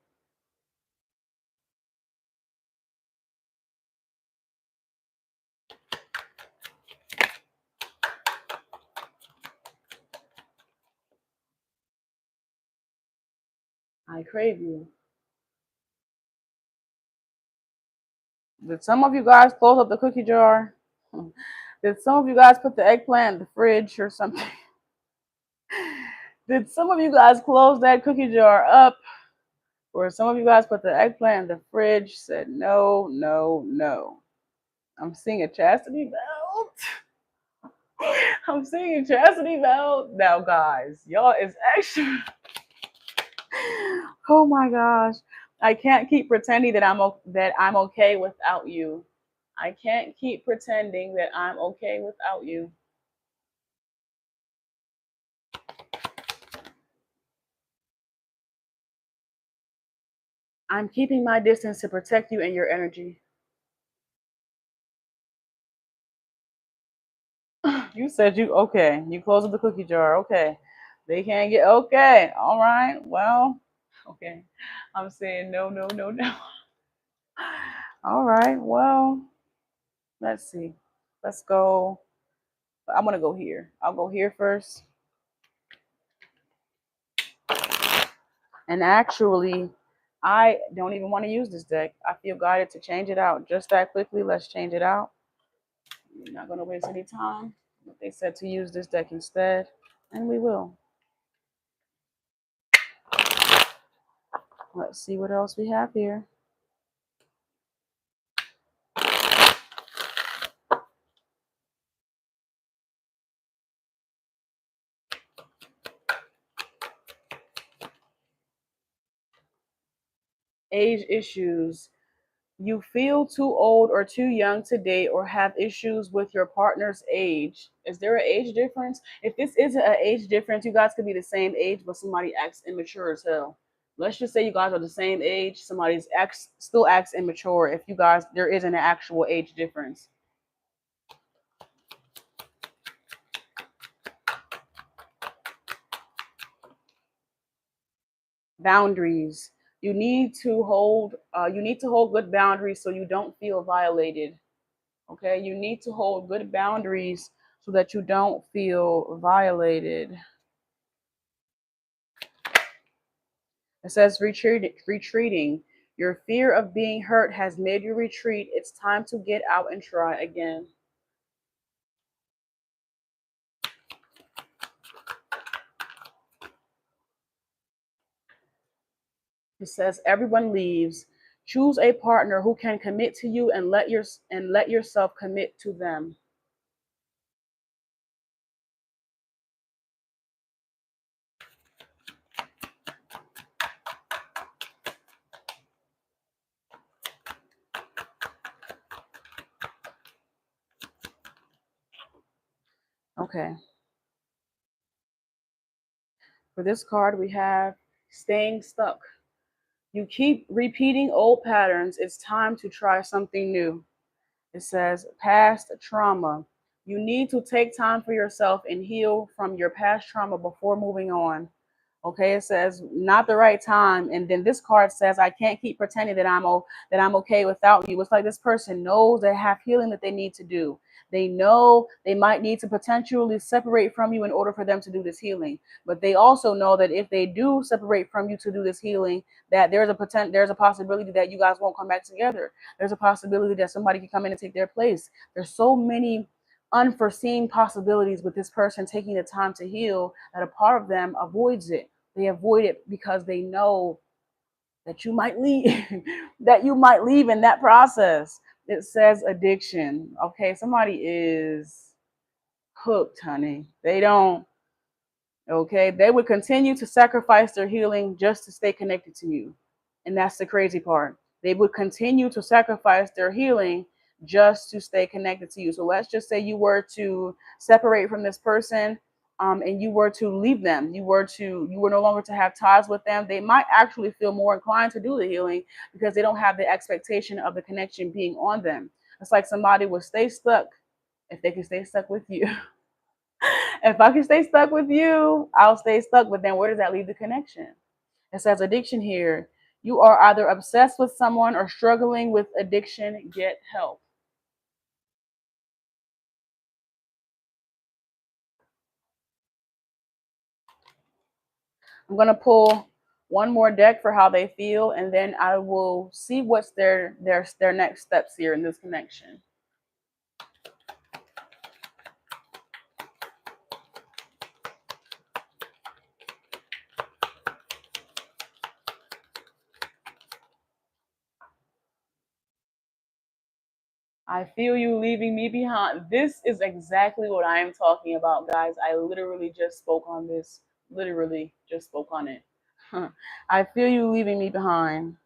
[SPEAKER 1] I crave you. Did some of you guys close up the cookie jar? Did some of you guys put the eggplant in the fridge or something? Did some of you guys close that cookie jar up? Or some of you guys put the eggplant in the fridge, said no, no, no. I'm seeing a chastity belt. I'm seeing a chastity belt. Now, guys, y'all is extra. Oh my gosh. I can't keep pretending that I'm okay without you. I can't keep pretending that I'm okay without you. I'm keeping my distance to protect you and your energy. You said you okay. You closed up the cookie jar. Okay. They can't get okay. All right. Well, okay. I'm saying no, no, no, no. All right. Well, let's see. Let's go. I'm gonna go here. I'll go here first. And actually, I don't even want to use this deck. I feel guided to change it out just that quickly. Let's change it out. We're not gonna waste any time. They said to use this deck instead, and we will. Let's see what else we have here. Age issues. You feel too old or too young to date or have issues with your partner's age. Is there an age difference? If this isn't an age difference, you guys could be the same age, but somebody acts immature as hell. Let's just say you guys are the same age, somebody's still acts immature. If you guys, there isn't an actual age difference. Boundaries. You need to hold good boundaries so you don't feel violated. Okay, you need to hold good boundaries so that you don't feel violated. It says retreating. Your fear of being hurt has made you retreat. It's time to get out and try again. It says everyone leaves. Choose a partner who can commit to you and let yourself commit to them. Okay. For this card, we have staying stuck. You keep repeating old patterns. It's time to try something new. It says past trauma. You need to take time for yourself and heal from your past trauma before moving on. Okay, it says not the right time, and then this card says I can't keep pretending that I'm okay without you. It's like this person knows they have healing that they need to do. They know they might need to potentially separate from you in order for them to do this healing, but they also know that if they do separate from you to do this healing, that there's a possibility that you guys won't come back together. There's a possibility that somebody can come in and take their place. There's so many unforeseen possibilities with this person taking the time to heal that a part of them avoids it. They avoid it because they know that you might leave, that you might leave in that process. It says addiction. Okay, somebody is hooked, honey. They don't, okay, they would continue to sacrifice their healing just to stay connected to you. And that's the crazy part. They would continue to sacrifice their healing just to stay connected to you. So let's just say you were to separate from this person, and you were to leave them, you were no longer to have ties with them. They might actually feel more inclined to do the healing because they don't have the expectation of the connection being on them. It's like somebody would stay stuck if they can stay stuck with you. If I can stay stuck with you, I'll stay stuck. But then where does that leave the connection? It says addiction here. You are either obsessed with someone or struggling with addiction. Get help. I'm going to pull one more deck for how they feel, and then I will see what's their next steps here in this connection. I feel you leaving me behind. This is exactly what I am talking about, guys. I literally just spoke on this. Literally just spoke on it. I feel you leaving me behind.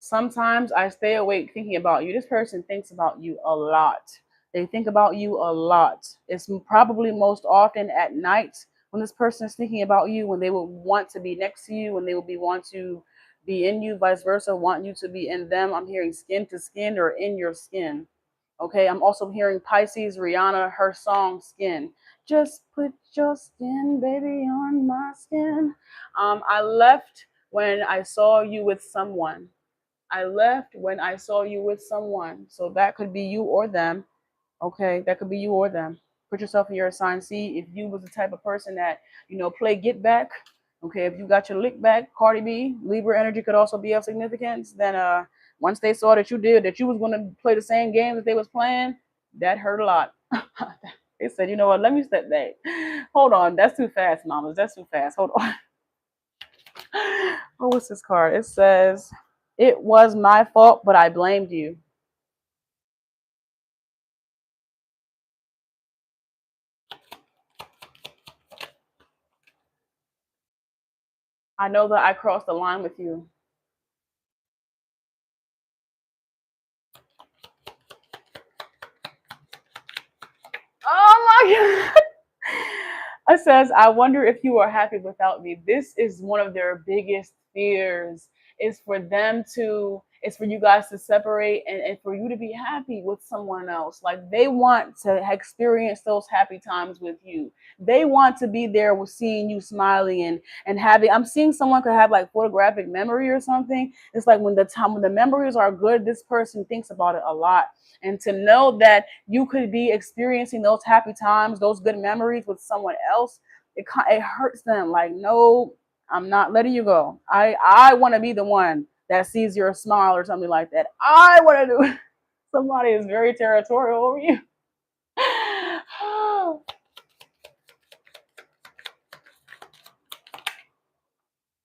[SPEAKER 1] Sometimes I stay awake thinking about you. This person thinks about you a lot. They think about you a lot. It's probably most often at night when this person is thinking about you, when they would want to be next to you, when they would be want to be in you, vice versa, want you to be in them. I'm hearing skin to skin or in your skin. Okay, I'm also hearing Pisces, Rihanna, her song Skin. Just put your skin, baby, on my skin. I left when I saw you with someone. I left when I saw you with someone. So that could be you or them. Okay, that could be you or them. Put yourself in your assigned. See if you was the type of person that, play get back. Okay, if you got your lick back, Cardi B, Libra energy could also be of significance. Then once they saw that you was gonna play the same game that they was playing, that hurt a lot. They said, you know what, let me step back. Hold on, that's too fast, mamas. That's too fast. Hold on. Oh, what's this card? It says, it was my fault, but I blamed you. I know that I crossed the line with you. Oh my God. It says, I wonder if you are happy without me. This is one of their biggest fears. It's for you guys to separate, and for you to be happy with someone else. Like they want to experience those happy times with you. They want to be there with seeing you smiling and having, I'm seeing someone could have like photographic memory or something. It's like when the memories are good, this person thinks about it a lot. And to know that you could be experiencing those happy times, those good memories with someone else, it hurts them. Like, no, I'm not letting you go. I want to be the one that sees your smile or something like that. I want to do it. Somebody is very territorial over you.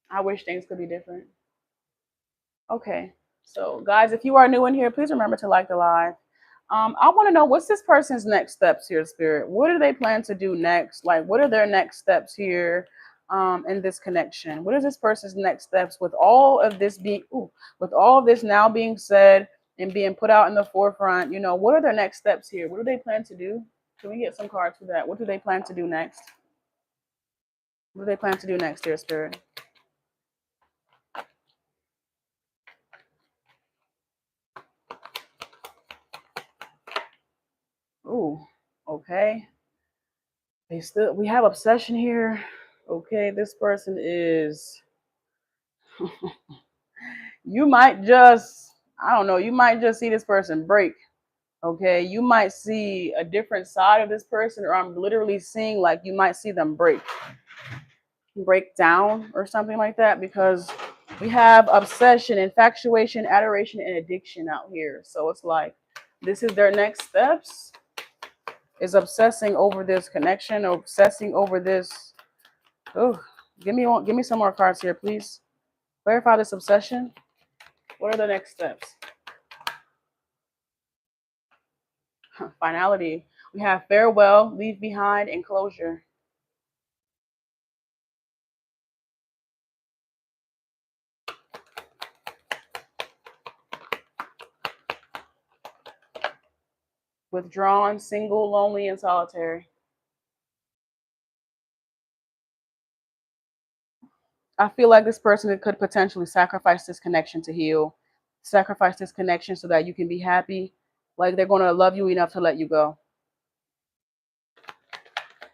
[SPEAKER 1] I wish things could be different. Okay. So, guys, if you are new in here, please remember to like the live. I want to know, what's this person's next steps here, Spirit? What do they plan to do next? Like, what are their next steps here in this connection? What is this person's next steps with all of this with all of this now being said and being put out in the forefront? What are their next steps here? What do they plan to do? Can we get some cards for that? What do they plan to do next? What do they plan to do next, dear Spirit? Ooh, okay. We have obsession here. Okay, this person is you might just, I don't know, you might just see this person break. Okay, you might see a different side of this person, or I'm literally seeing like you might see them break down or something like that, because we have obsession, infatuation, adoration, and addiction out here. So it's like this is their next steps, is obsessing over this connection, obsessing over this. Oh, give me some more cards here, please. Clarify this obsession. What are the next steps? Finality. We have farewell, leave behind, and closure. Withdrawn, single, lonely, and solitary. I feel like this person could potentially sacrifice this connection to heal, sacrifice this connection so that you can be happy. Like they're going to love you enough to let you go.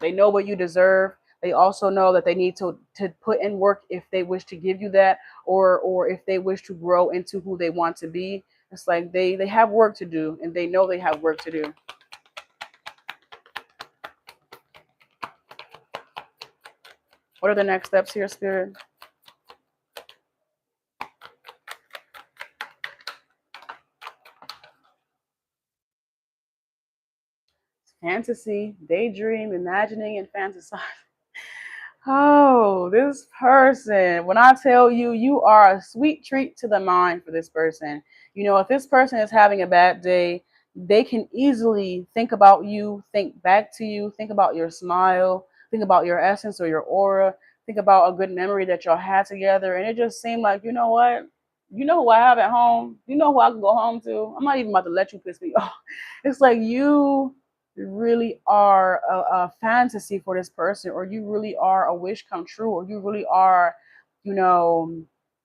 [SPEAKER 1] They know what you deserve. They also know that they need to put in work if they wish to give you that, or if they wish to grow into who they want to be. It's like they have work to do, and they know they have work to do. What are the next steps here, Spirit? Fantasy, daydream, imagining, and fantasize. Oh, this person. When I tell you, you are a sweet treat to the mind for this person. You know, if this person is having a bad day, they can easily think about you, think back to you, think about your smile, think about your essence or your aura, think about a good memory that y'all had together. And it just seemed like, you know what? You know who I have at home? You know who I can go home to? I'm not even about to let you piss me off. It's like you really are a fantasy for this person, or you really are a wish come true, or you really are, you know,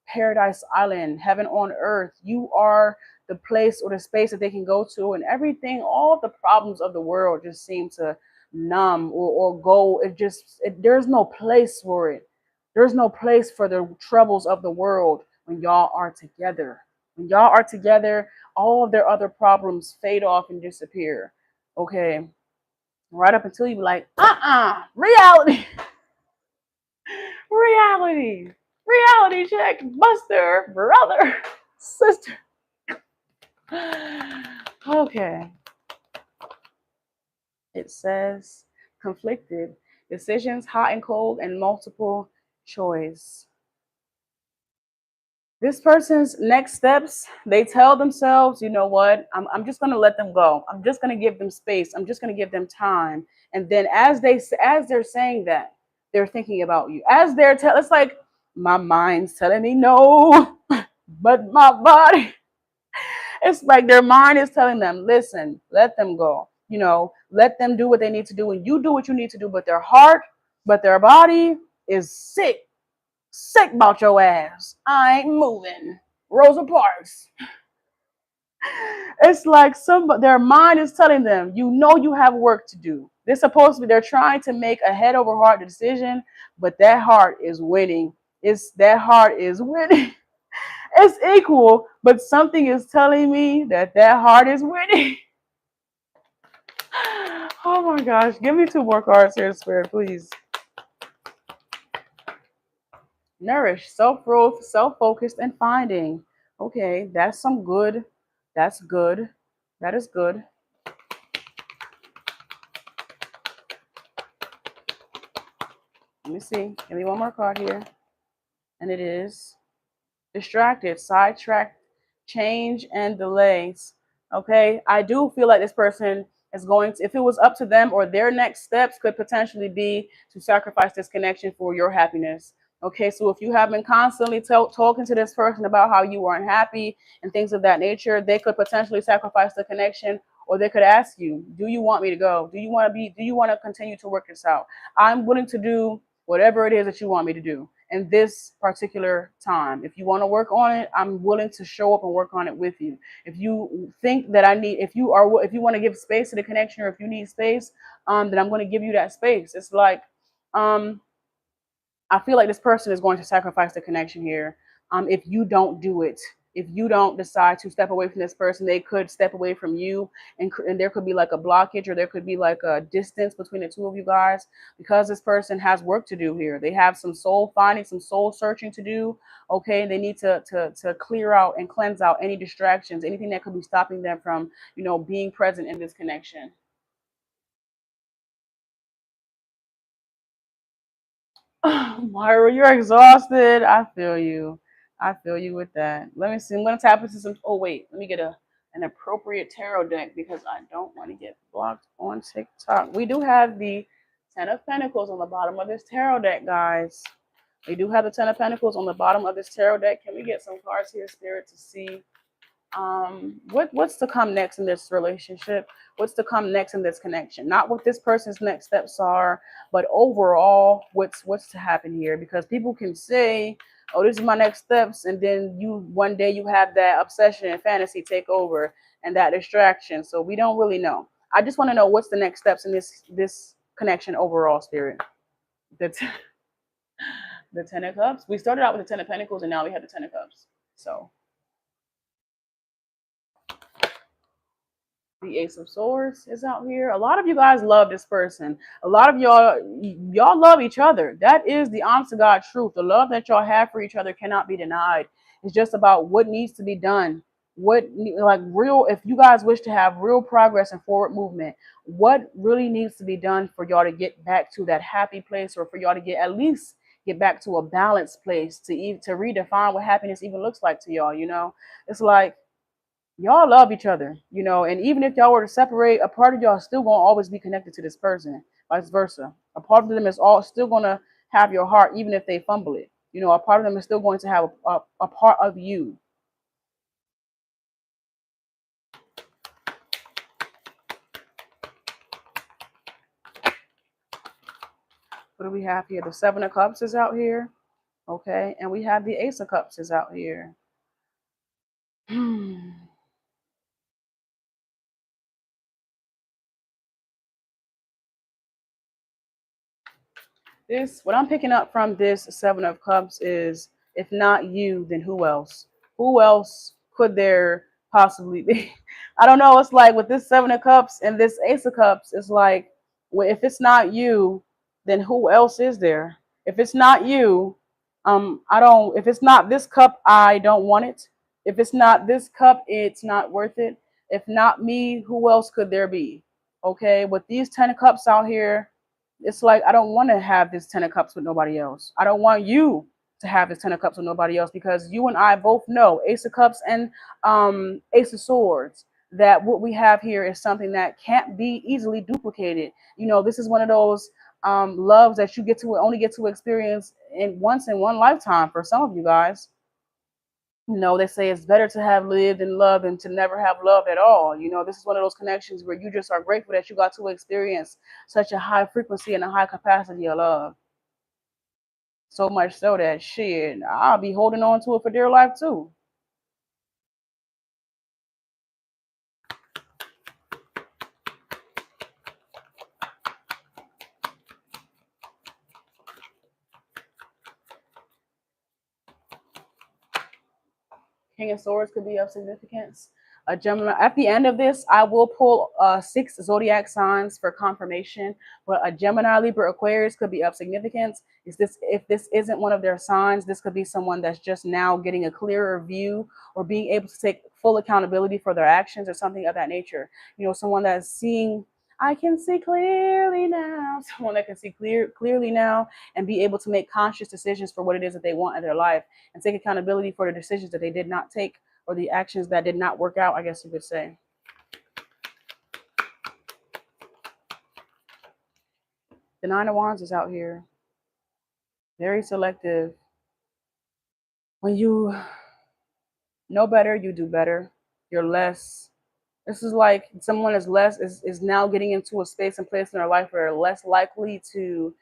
[SPEAKER 1] paradise island, heaven on earth. You are the place or the space that they can go to, and everything, all the problems of the world just seem to numb or go. There's no place for it. There's no place for the troubles of the world when y'all are together. When y'all are together, all of their other problems fade off and disappear. Okay, right up until you be like, reality, reality, reality check, Buster, brother, sister. Okay, it says conflicted decisions, hot and cold, and multiple choice. This person's next steps, they tell themselves, you know what, I'm just going to let them go. I'm just going to give them space. I'm just going to give them time. And then as they're saying that, they're thinking about you. It's like my mind's telling me no, but my body, it's like their mind is telling them, listen, let them go. You know, let them do what they need to do, and you do what you need to do. But their body is sick about your ass. I ain't moving. Rosa Parks. It's like their mind is telling them, you know, you have work to do. They're trying to make a head over heart decision, but that heart is winning. That heart is winning. It's equal, but something is telling me that heart is winning. Oh my gosh. Give me 2 more cards here, Spirit, please. Nourish, self-growth, self-focused, and finding. Okay, that's some good. That's good. That is good. Let me see. Give me 1 more card here. And it is distracted, sidetracked, change, and delays. Okay, I do feel like this person is going to, if it was up to them, or their next steps could potentially be to sacrifice this connection for your happiness. Okay, so if you have been constantly talking to this person about how you are unhappy and things of that nature, they could potentially sacrifice the connection, or they could ask you, do you want me to go? Do you want to continue to work this out? I'm willing to do whatever it is that you want me to do in this particular time. If you want to work on it, I'm willing to show up and work on it with you. If you think that if you want to give space to the connection, or if you need space, then I'm going to give you that space. It's like, I feel like this person is going to sacrifice the connection here. If you don't do it, if you don't decide to step away from this person, they could step away from you, and there could be like a blockage, or there could be like a distance between the two of you guys, because this person has work to do here. They have some soul finding, some soul searching to do. Okay, they need to clear out and cleanse out any distractions, anything that could be stopping them from, you know, being present in this connection. Myra, you're exhausted. I feel you. I feel you with that. Let me see. I'm gonna tap into some. Oh wait, let me get an appropriate tarot deck, because I don't want to get blocked on TikTok. We do have the Ten of Pentacles on the bottom of this tarot deck, guys. We do have the Ten of Pentacles on the bottom of this tarot deck. Can we get some cards here, Spirit, to see What's to come next in this relationship? What's to come next in this connection? Not what this person's next steps are, but overall, what's to happen here? Because people can say, "Oh, this is my next steps," and then you one day you have that obsession and fantasy take over and that distraction. So we don't really know. I just want to know what's the next steps in this connection overall, spirit. The t- the Ten of Cups. We started out with the Ten of Pentacles, and now we have the Ten of Cups. So the Ace of Swords is out here. A lot of you guys love this person. A lot of y'all love each other. That is the honest to God truth. The love that y'all have for each other cannot be denied. It's just about what needs to be done. What like real if you guys wish to have real progress and forward movement, what really needs to be done for y'all to get back to that happy place, or for y'all to get at least get back to a balanced place to redefine what happiness even looks like to y'all, It's like y'all love each other, and even if y'all were to separate, a part of y'all is still gonna always be connected to this person, vice versa. A part of them is all still gonna have your heart, even if they fumble it. A part of them is still going to have a part of you. What do we have here? The Seven of Cups is out here. Okay, and we have the Ace of Cups is out here. What I'm picking up from this Seven of Cups is, if not you, then who else? Who else could there possibly be? I don't know. It's like with this Seven of Cups and this Ace of Cups, it's like, well, if it's not you, then who else is there? If it's not you, I don't. If it's not this cup, I don't want it. If it's not this cup, it's not worth it. If not me, who else could there be? Okay, with these 10 cups out here, it's like I don't want to have this 10 of cups with nobody else. I don't want you to have this 10 of cups with nobody else, because you and I both know, Ace of Cups and Ace of Swords, that what we have here is something that can't be easily duplicated. This is one of those loves that you only get to experience in once in one lifetime for some of you guys. They say it's better to have lived and loved than to never have loved at all. This is one of those connections where you just are grateful that you got to experience such a high frequency and a high capacity of love. So much so that shit, I'll be holding on to it for dear life too. King of Swords could be of significance. A Gemini. At the end of this, I will pull 6 zodiac signs for confirmation. But a Gemini, Libra, Aquarius could be of significance. If this isn't one of their signs, this could be someone that's just now getting a clearer view, or being able to take full accountability for their actions, or something of that nature. Someone that's seeing. I can see clearly now. Someone that can see clearly now, and be able to make conscious decisions for what it is that they want in their life, and take accountability for the decisions that they did not take, or the actions that did not work out, I guess you could say. The Nine of Wands is out here. Very selective. When you know better, you do better. You're less. This is like someone is now getting into a space and place in their life where they're less likely to,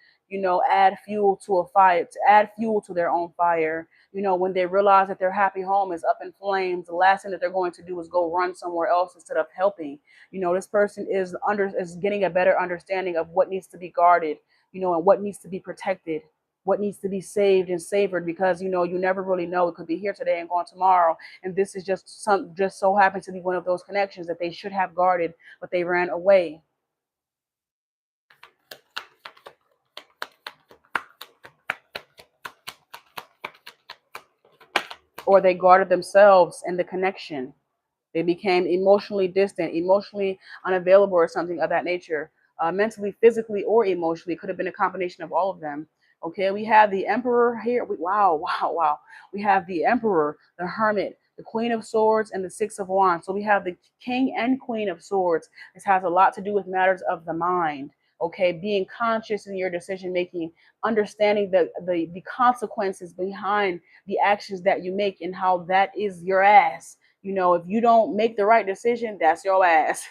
[SPEAKER 1] add fuel to a fire, to add fuel to their own fire. When they realize that their happy home is up in flames, the last thing that they're going to do is go run somewhere else instead of helping. This person is getting a better understanding of what needs to be guarded, and what needs to be protected, what needs to be saved and savored, because you never really know. It could be here today and gone tomorrow, and this is just so happens to be one of those connections that they should have guarded, but they ran away. Or they guarded themselves in the connection. They became emotionally distant, emotionally unavailable, or something of that nature. Mentally, physically, or emotionally. Could have been a combination of all of them. Okay, we have the Emperor here. Wow, wow, wow. We have the Emperor, the Hermit, the Queen of Swords, and the Six of Wands. So we have the King and Queen of Swords. This has a lot to do with matters of the mind. Okay, being conscious in your decision making, understanding the consequences behind the actions that you make, and how that is your ass. If you don't make the right decision, that's your ass.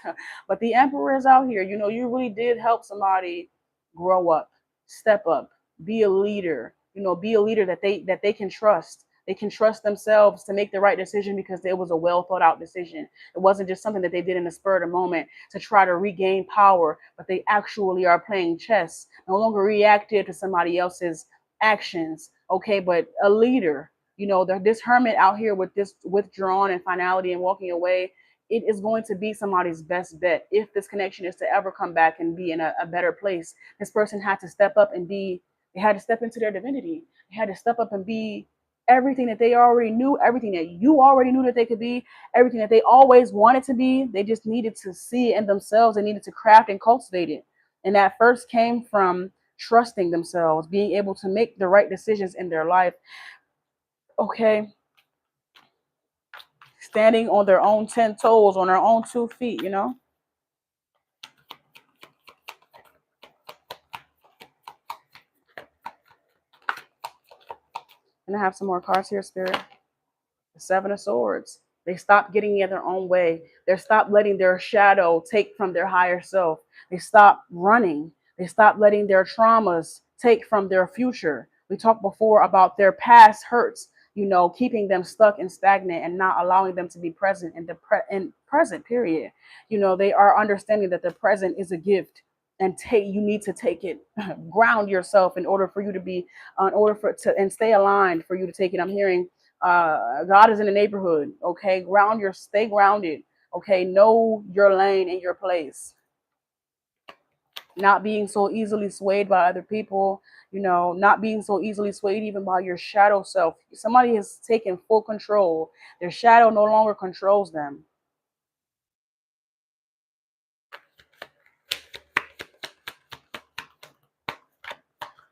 [SPEAKER 1] But the Emperor is out here. You really did help somebody grow up, step up, be a leader. Be a leader that they can trust. They can trust themselves to make the right decision because it was a well thought out decision. It wasn't just something that they did in the spur of the moment to try to regain power, but they actually are playing chess, no longer reactive to somebody else's actions. Okay, but a leader, this hermit out here with this withdrawn and finality and walking away, it is going to be somebody's best bet if this connection is to ever come back and be in a better place. This person had to step up and they had to step into their divinity. They had to step up and be everything that they already knew, everything that you already knew that they could be, everything that they always wanted to be. They just needed to see it in themselves. They needed to craft and cultivate it. And that first came from trusting themselves, being able to make the right decisions in their life. Okay. Standing on their own 10 toes, on their own 2 feet. And I have some more cards here, Spirit. The Seven of Swords. They stop getting in their own way. They stop letting their shadow take from their higher self. They stop running. They stop letting their traumas take from their future. We talked before about their past hurts, keeping them stuck and stagnant and not allowing them to be present in the present period. They are understanding that the present is a gift, and you need to take it. Ground yourself in order for you to be, in order for it to, and stay aligned for you to take it. I'm hearing God is in the neighborhood. Okay, stay grounded. Okay, know your lane and your place. Not being so easily swayed by other people. Not being so easily swayed even by your shadow self. Somebody has taken full control. Their shadow no longer controls them.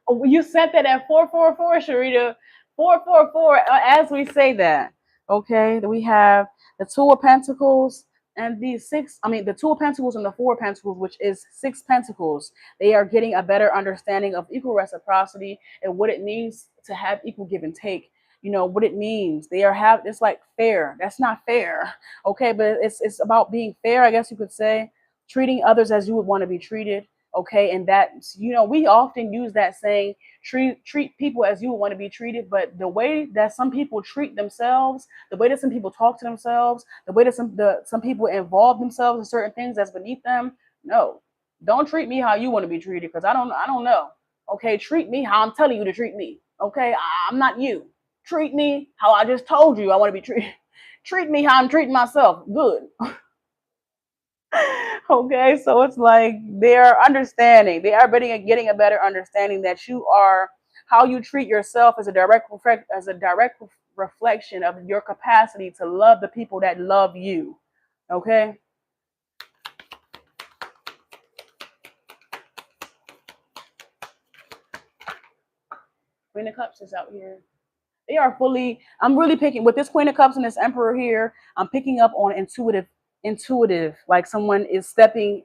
[SPEAKER 1] Oh, you sent that at 444, Sharita. 444. As we say that, okay. We have the Two of Pentacles and the Two of Pentacles and the Four of Pentacles, which is 6 Pentacles. They are getting a better understanding of equal reciprocity and what it means to have equal give and take. What it means. It's like fair. That's not fair. Okay, but it's about being fair, I guess you could say. Treating others as you would want to be treated. Okay, and that, we often use that saying, treat people as you would want to be treated, but the way that some people treat themselves, the way that some people talk to themselves, the way that some people involve themselves in certain things that's beneath them, no, don't treat me how you want to be treated, because I don't know. Okay, treat me how I'm telling you to treat me. Okay, I'm not you. Treat me how I just told you I want to be treated. Treat me how I'm treating myself. Good. Okay, so it's like they're understanding. They are getting a better understanding that how you treat yourself as a direct reflection of your capacity to love the people that love you. Okay. Queen of Cups is out here. They are I'm really picking with this Queen of Cups and this Emperor here. I'm picking up on intuitive, like someone is learning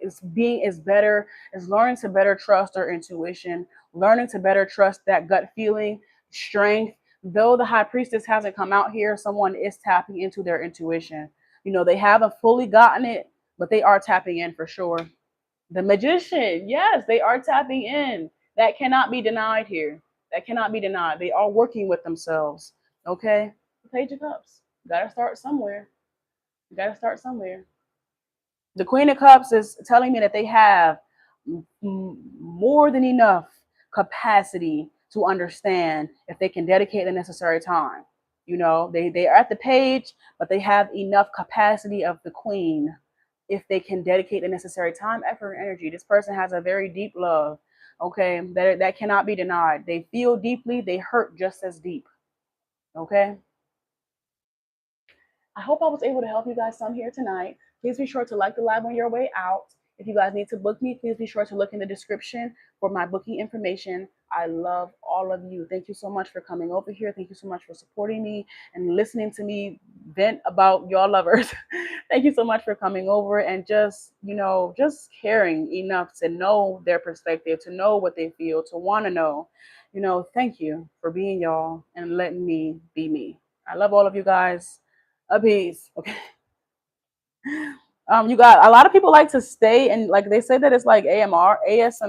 [SPEAKER 1] to better trust their intuition, learning to better trust that gut feeling, strength. Though the High Priestess hasn't come out here, someone is tapping into their intuition. They haven't fully gotten it, but they are tapping in for sure. The Magician, yes, they are tapping in. That cannot be denied here. That cannot be denied. They are working with themselves. Okay? The Page of Cups. Gotta start somewhere. You gotta start somewhere. The Queen of Cups is telling me that they have more than enough capacity to understand if they can dedicate the necessary time. They are at the Page, but they have enough capacity of the Queen if they can dedicate the necessary time, effort, and energy. This person has a very deep love. Okay, that cannot be denied. They feel deeply. They hurt just as deep. Okay. I hope I was able to help you guys some here tonight. Please be sure to like the live on your way out. If you guys need to book me, please be sure to look in the description for my booking information. I love all of you. Thank you so much for coming over here. Thank you so much for supporting me and listening to me vent about your lovers. Thank you so much for coming over and just caring enough to know their perspective, to know what they feel, to want to know. Thank you for being y'all and letting me be me. I love all of you guys. a piece. Okay. You got a lot of people like to stay and like they say that it's like ASMR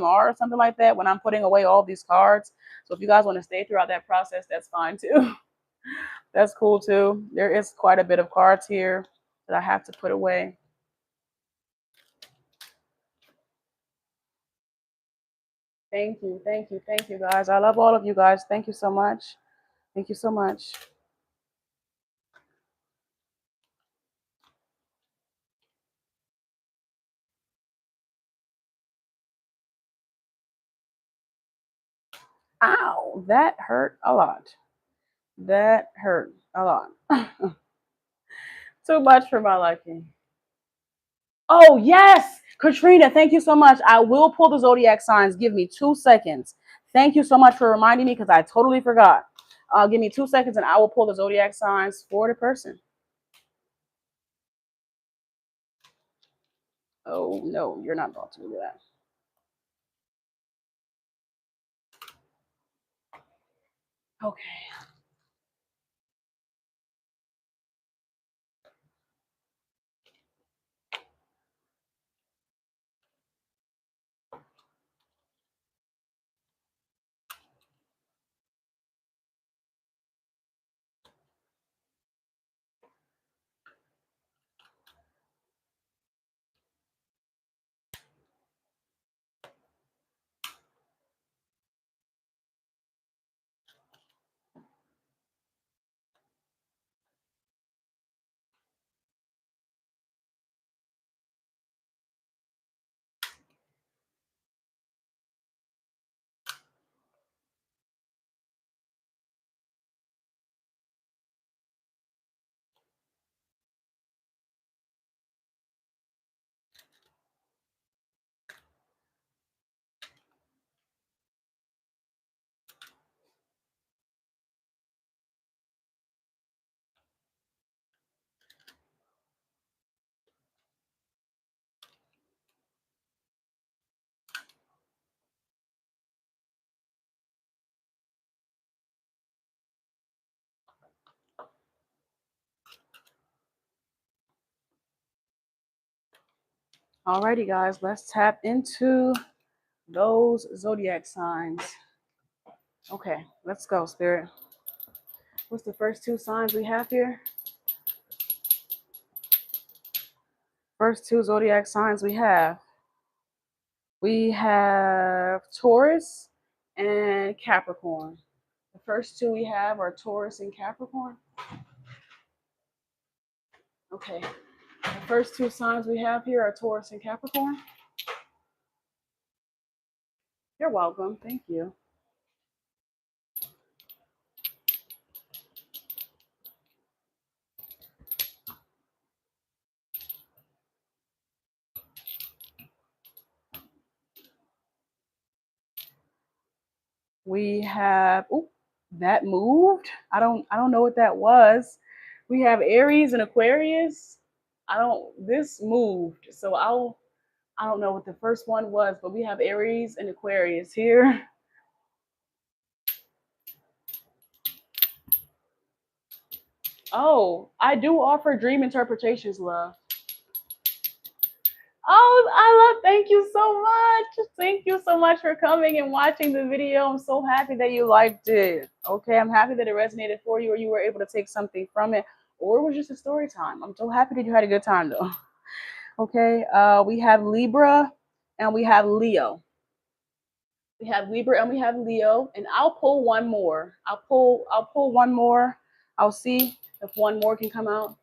[SPEAKER 1] or something like that when I'm putting away all these cards. So if you guys want to stay throughout that process, that's fine too. That's cool too. There is quite a bit of cards here that I have to put away. Thank you, thank you, thank you guys. I love all of you guys. Thank you so much. Thank you so much. Ow, that hurt a lot. That hurt a lot. Too much for my liking. Oh, yes. Katrina, thank you so much. I will pull the zodiac signs. Give me 2 seconds. Thank you so much for reminding me because I totally forgot. Give me 2 seconds and I will pull the zodiac signs for the person. Oh, no, you're not about to do that. Okay. Alrighty, guys, let's tap into those zodiac signs. Okay, let's go, Spirit. What's the first two signs we have here? First two zodiac signs we have. We have Taurus and Capricorn. The first two we have are Taurus and Capricorn. Okay. The first two signs we have here are Taurus and Capricorn. You're welcome. Thank you. We have that moved. I don't know what that was. We have Aries and Aquarius. This moved. So I don't know what the first one was, but we have Aries and Aquarius here. Oh, I do offer dream interpretations, love. Oh, I love, thank you so much. Thank you so much for coming and watching the video. I'm so happy that you liked it. Okay, I'm happy that it resonated for you or you were able to take something from it or it was just a story time. I'm so happy that you had a good time though. Okay, we have Libra and we have Leo. We have Libra and we have Leo, and I'll pull one more. I'll pull one more. I'll see if one more can come out.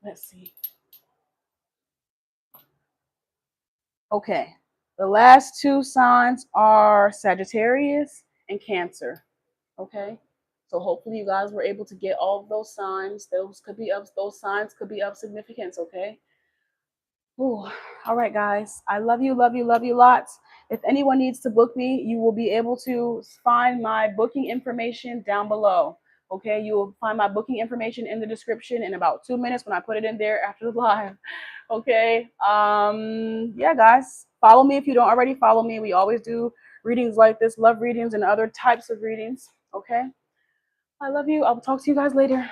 [SPEAKER 1] Let's see. Okay. The last two signs are Sagittarius and Cancer. Okay. So hopefully you guys were able to get all of those signs. Those signs could be of significance, okay? Ooh. All right, guys. I love you, love you, love you lots. If anyone needs to book me, you will be able to find my booking information down below. Okay, you will find my booking information in the description in about 2 minutes when I put it in there after the live. Okay. Yeah, guys. Follow me if you don't already follow me. We always do readings like this, love readings and other types of readings. Okay. I love you. I'll talk to you guys later.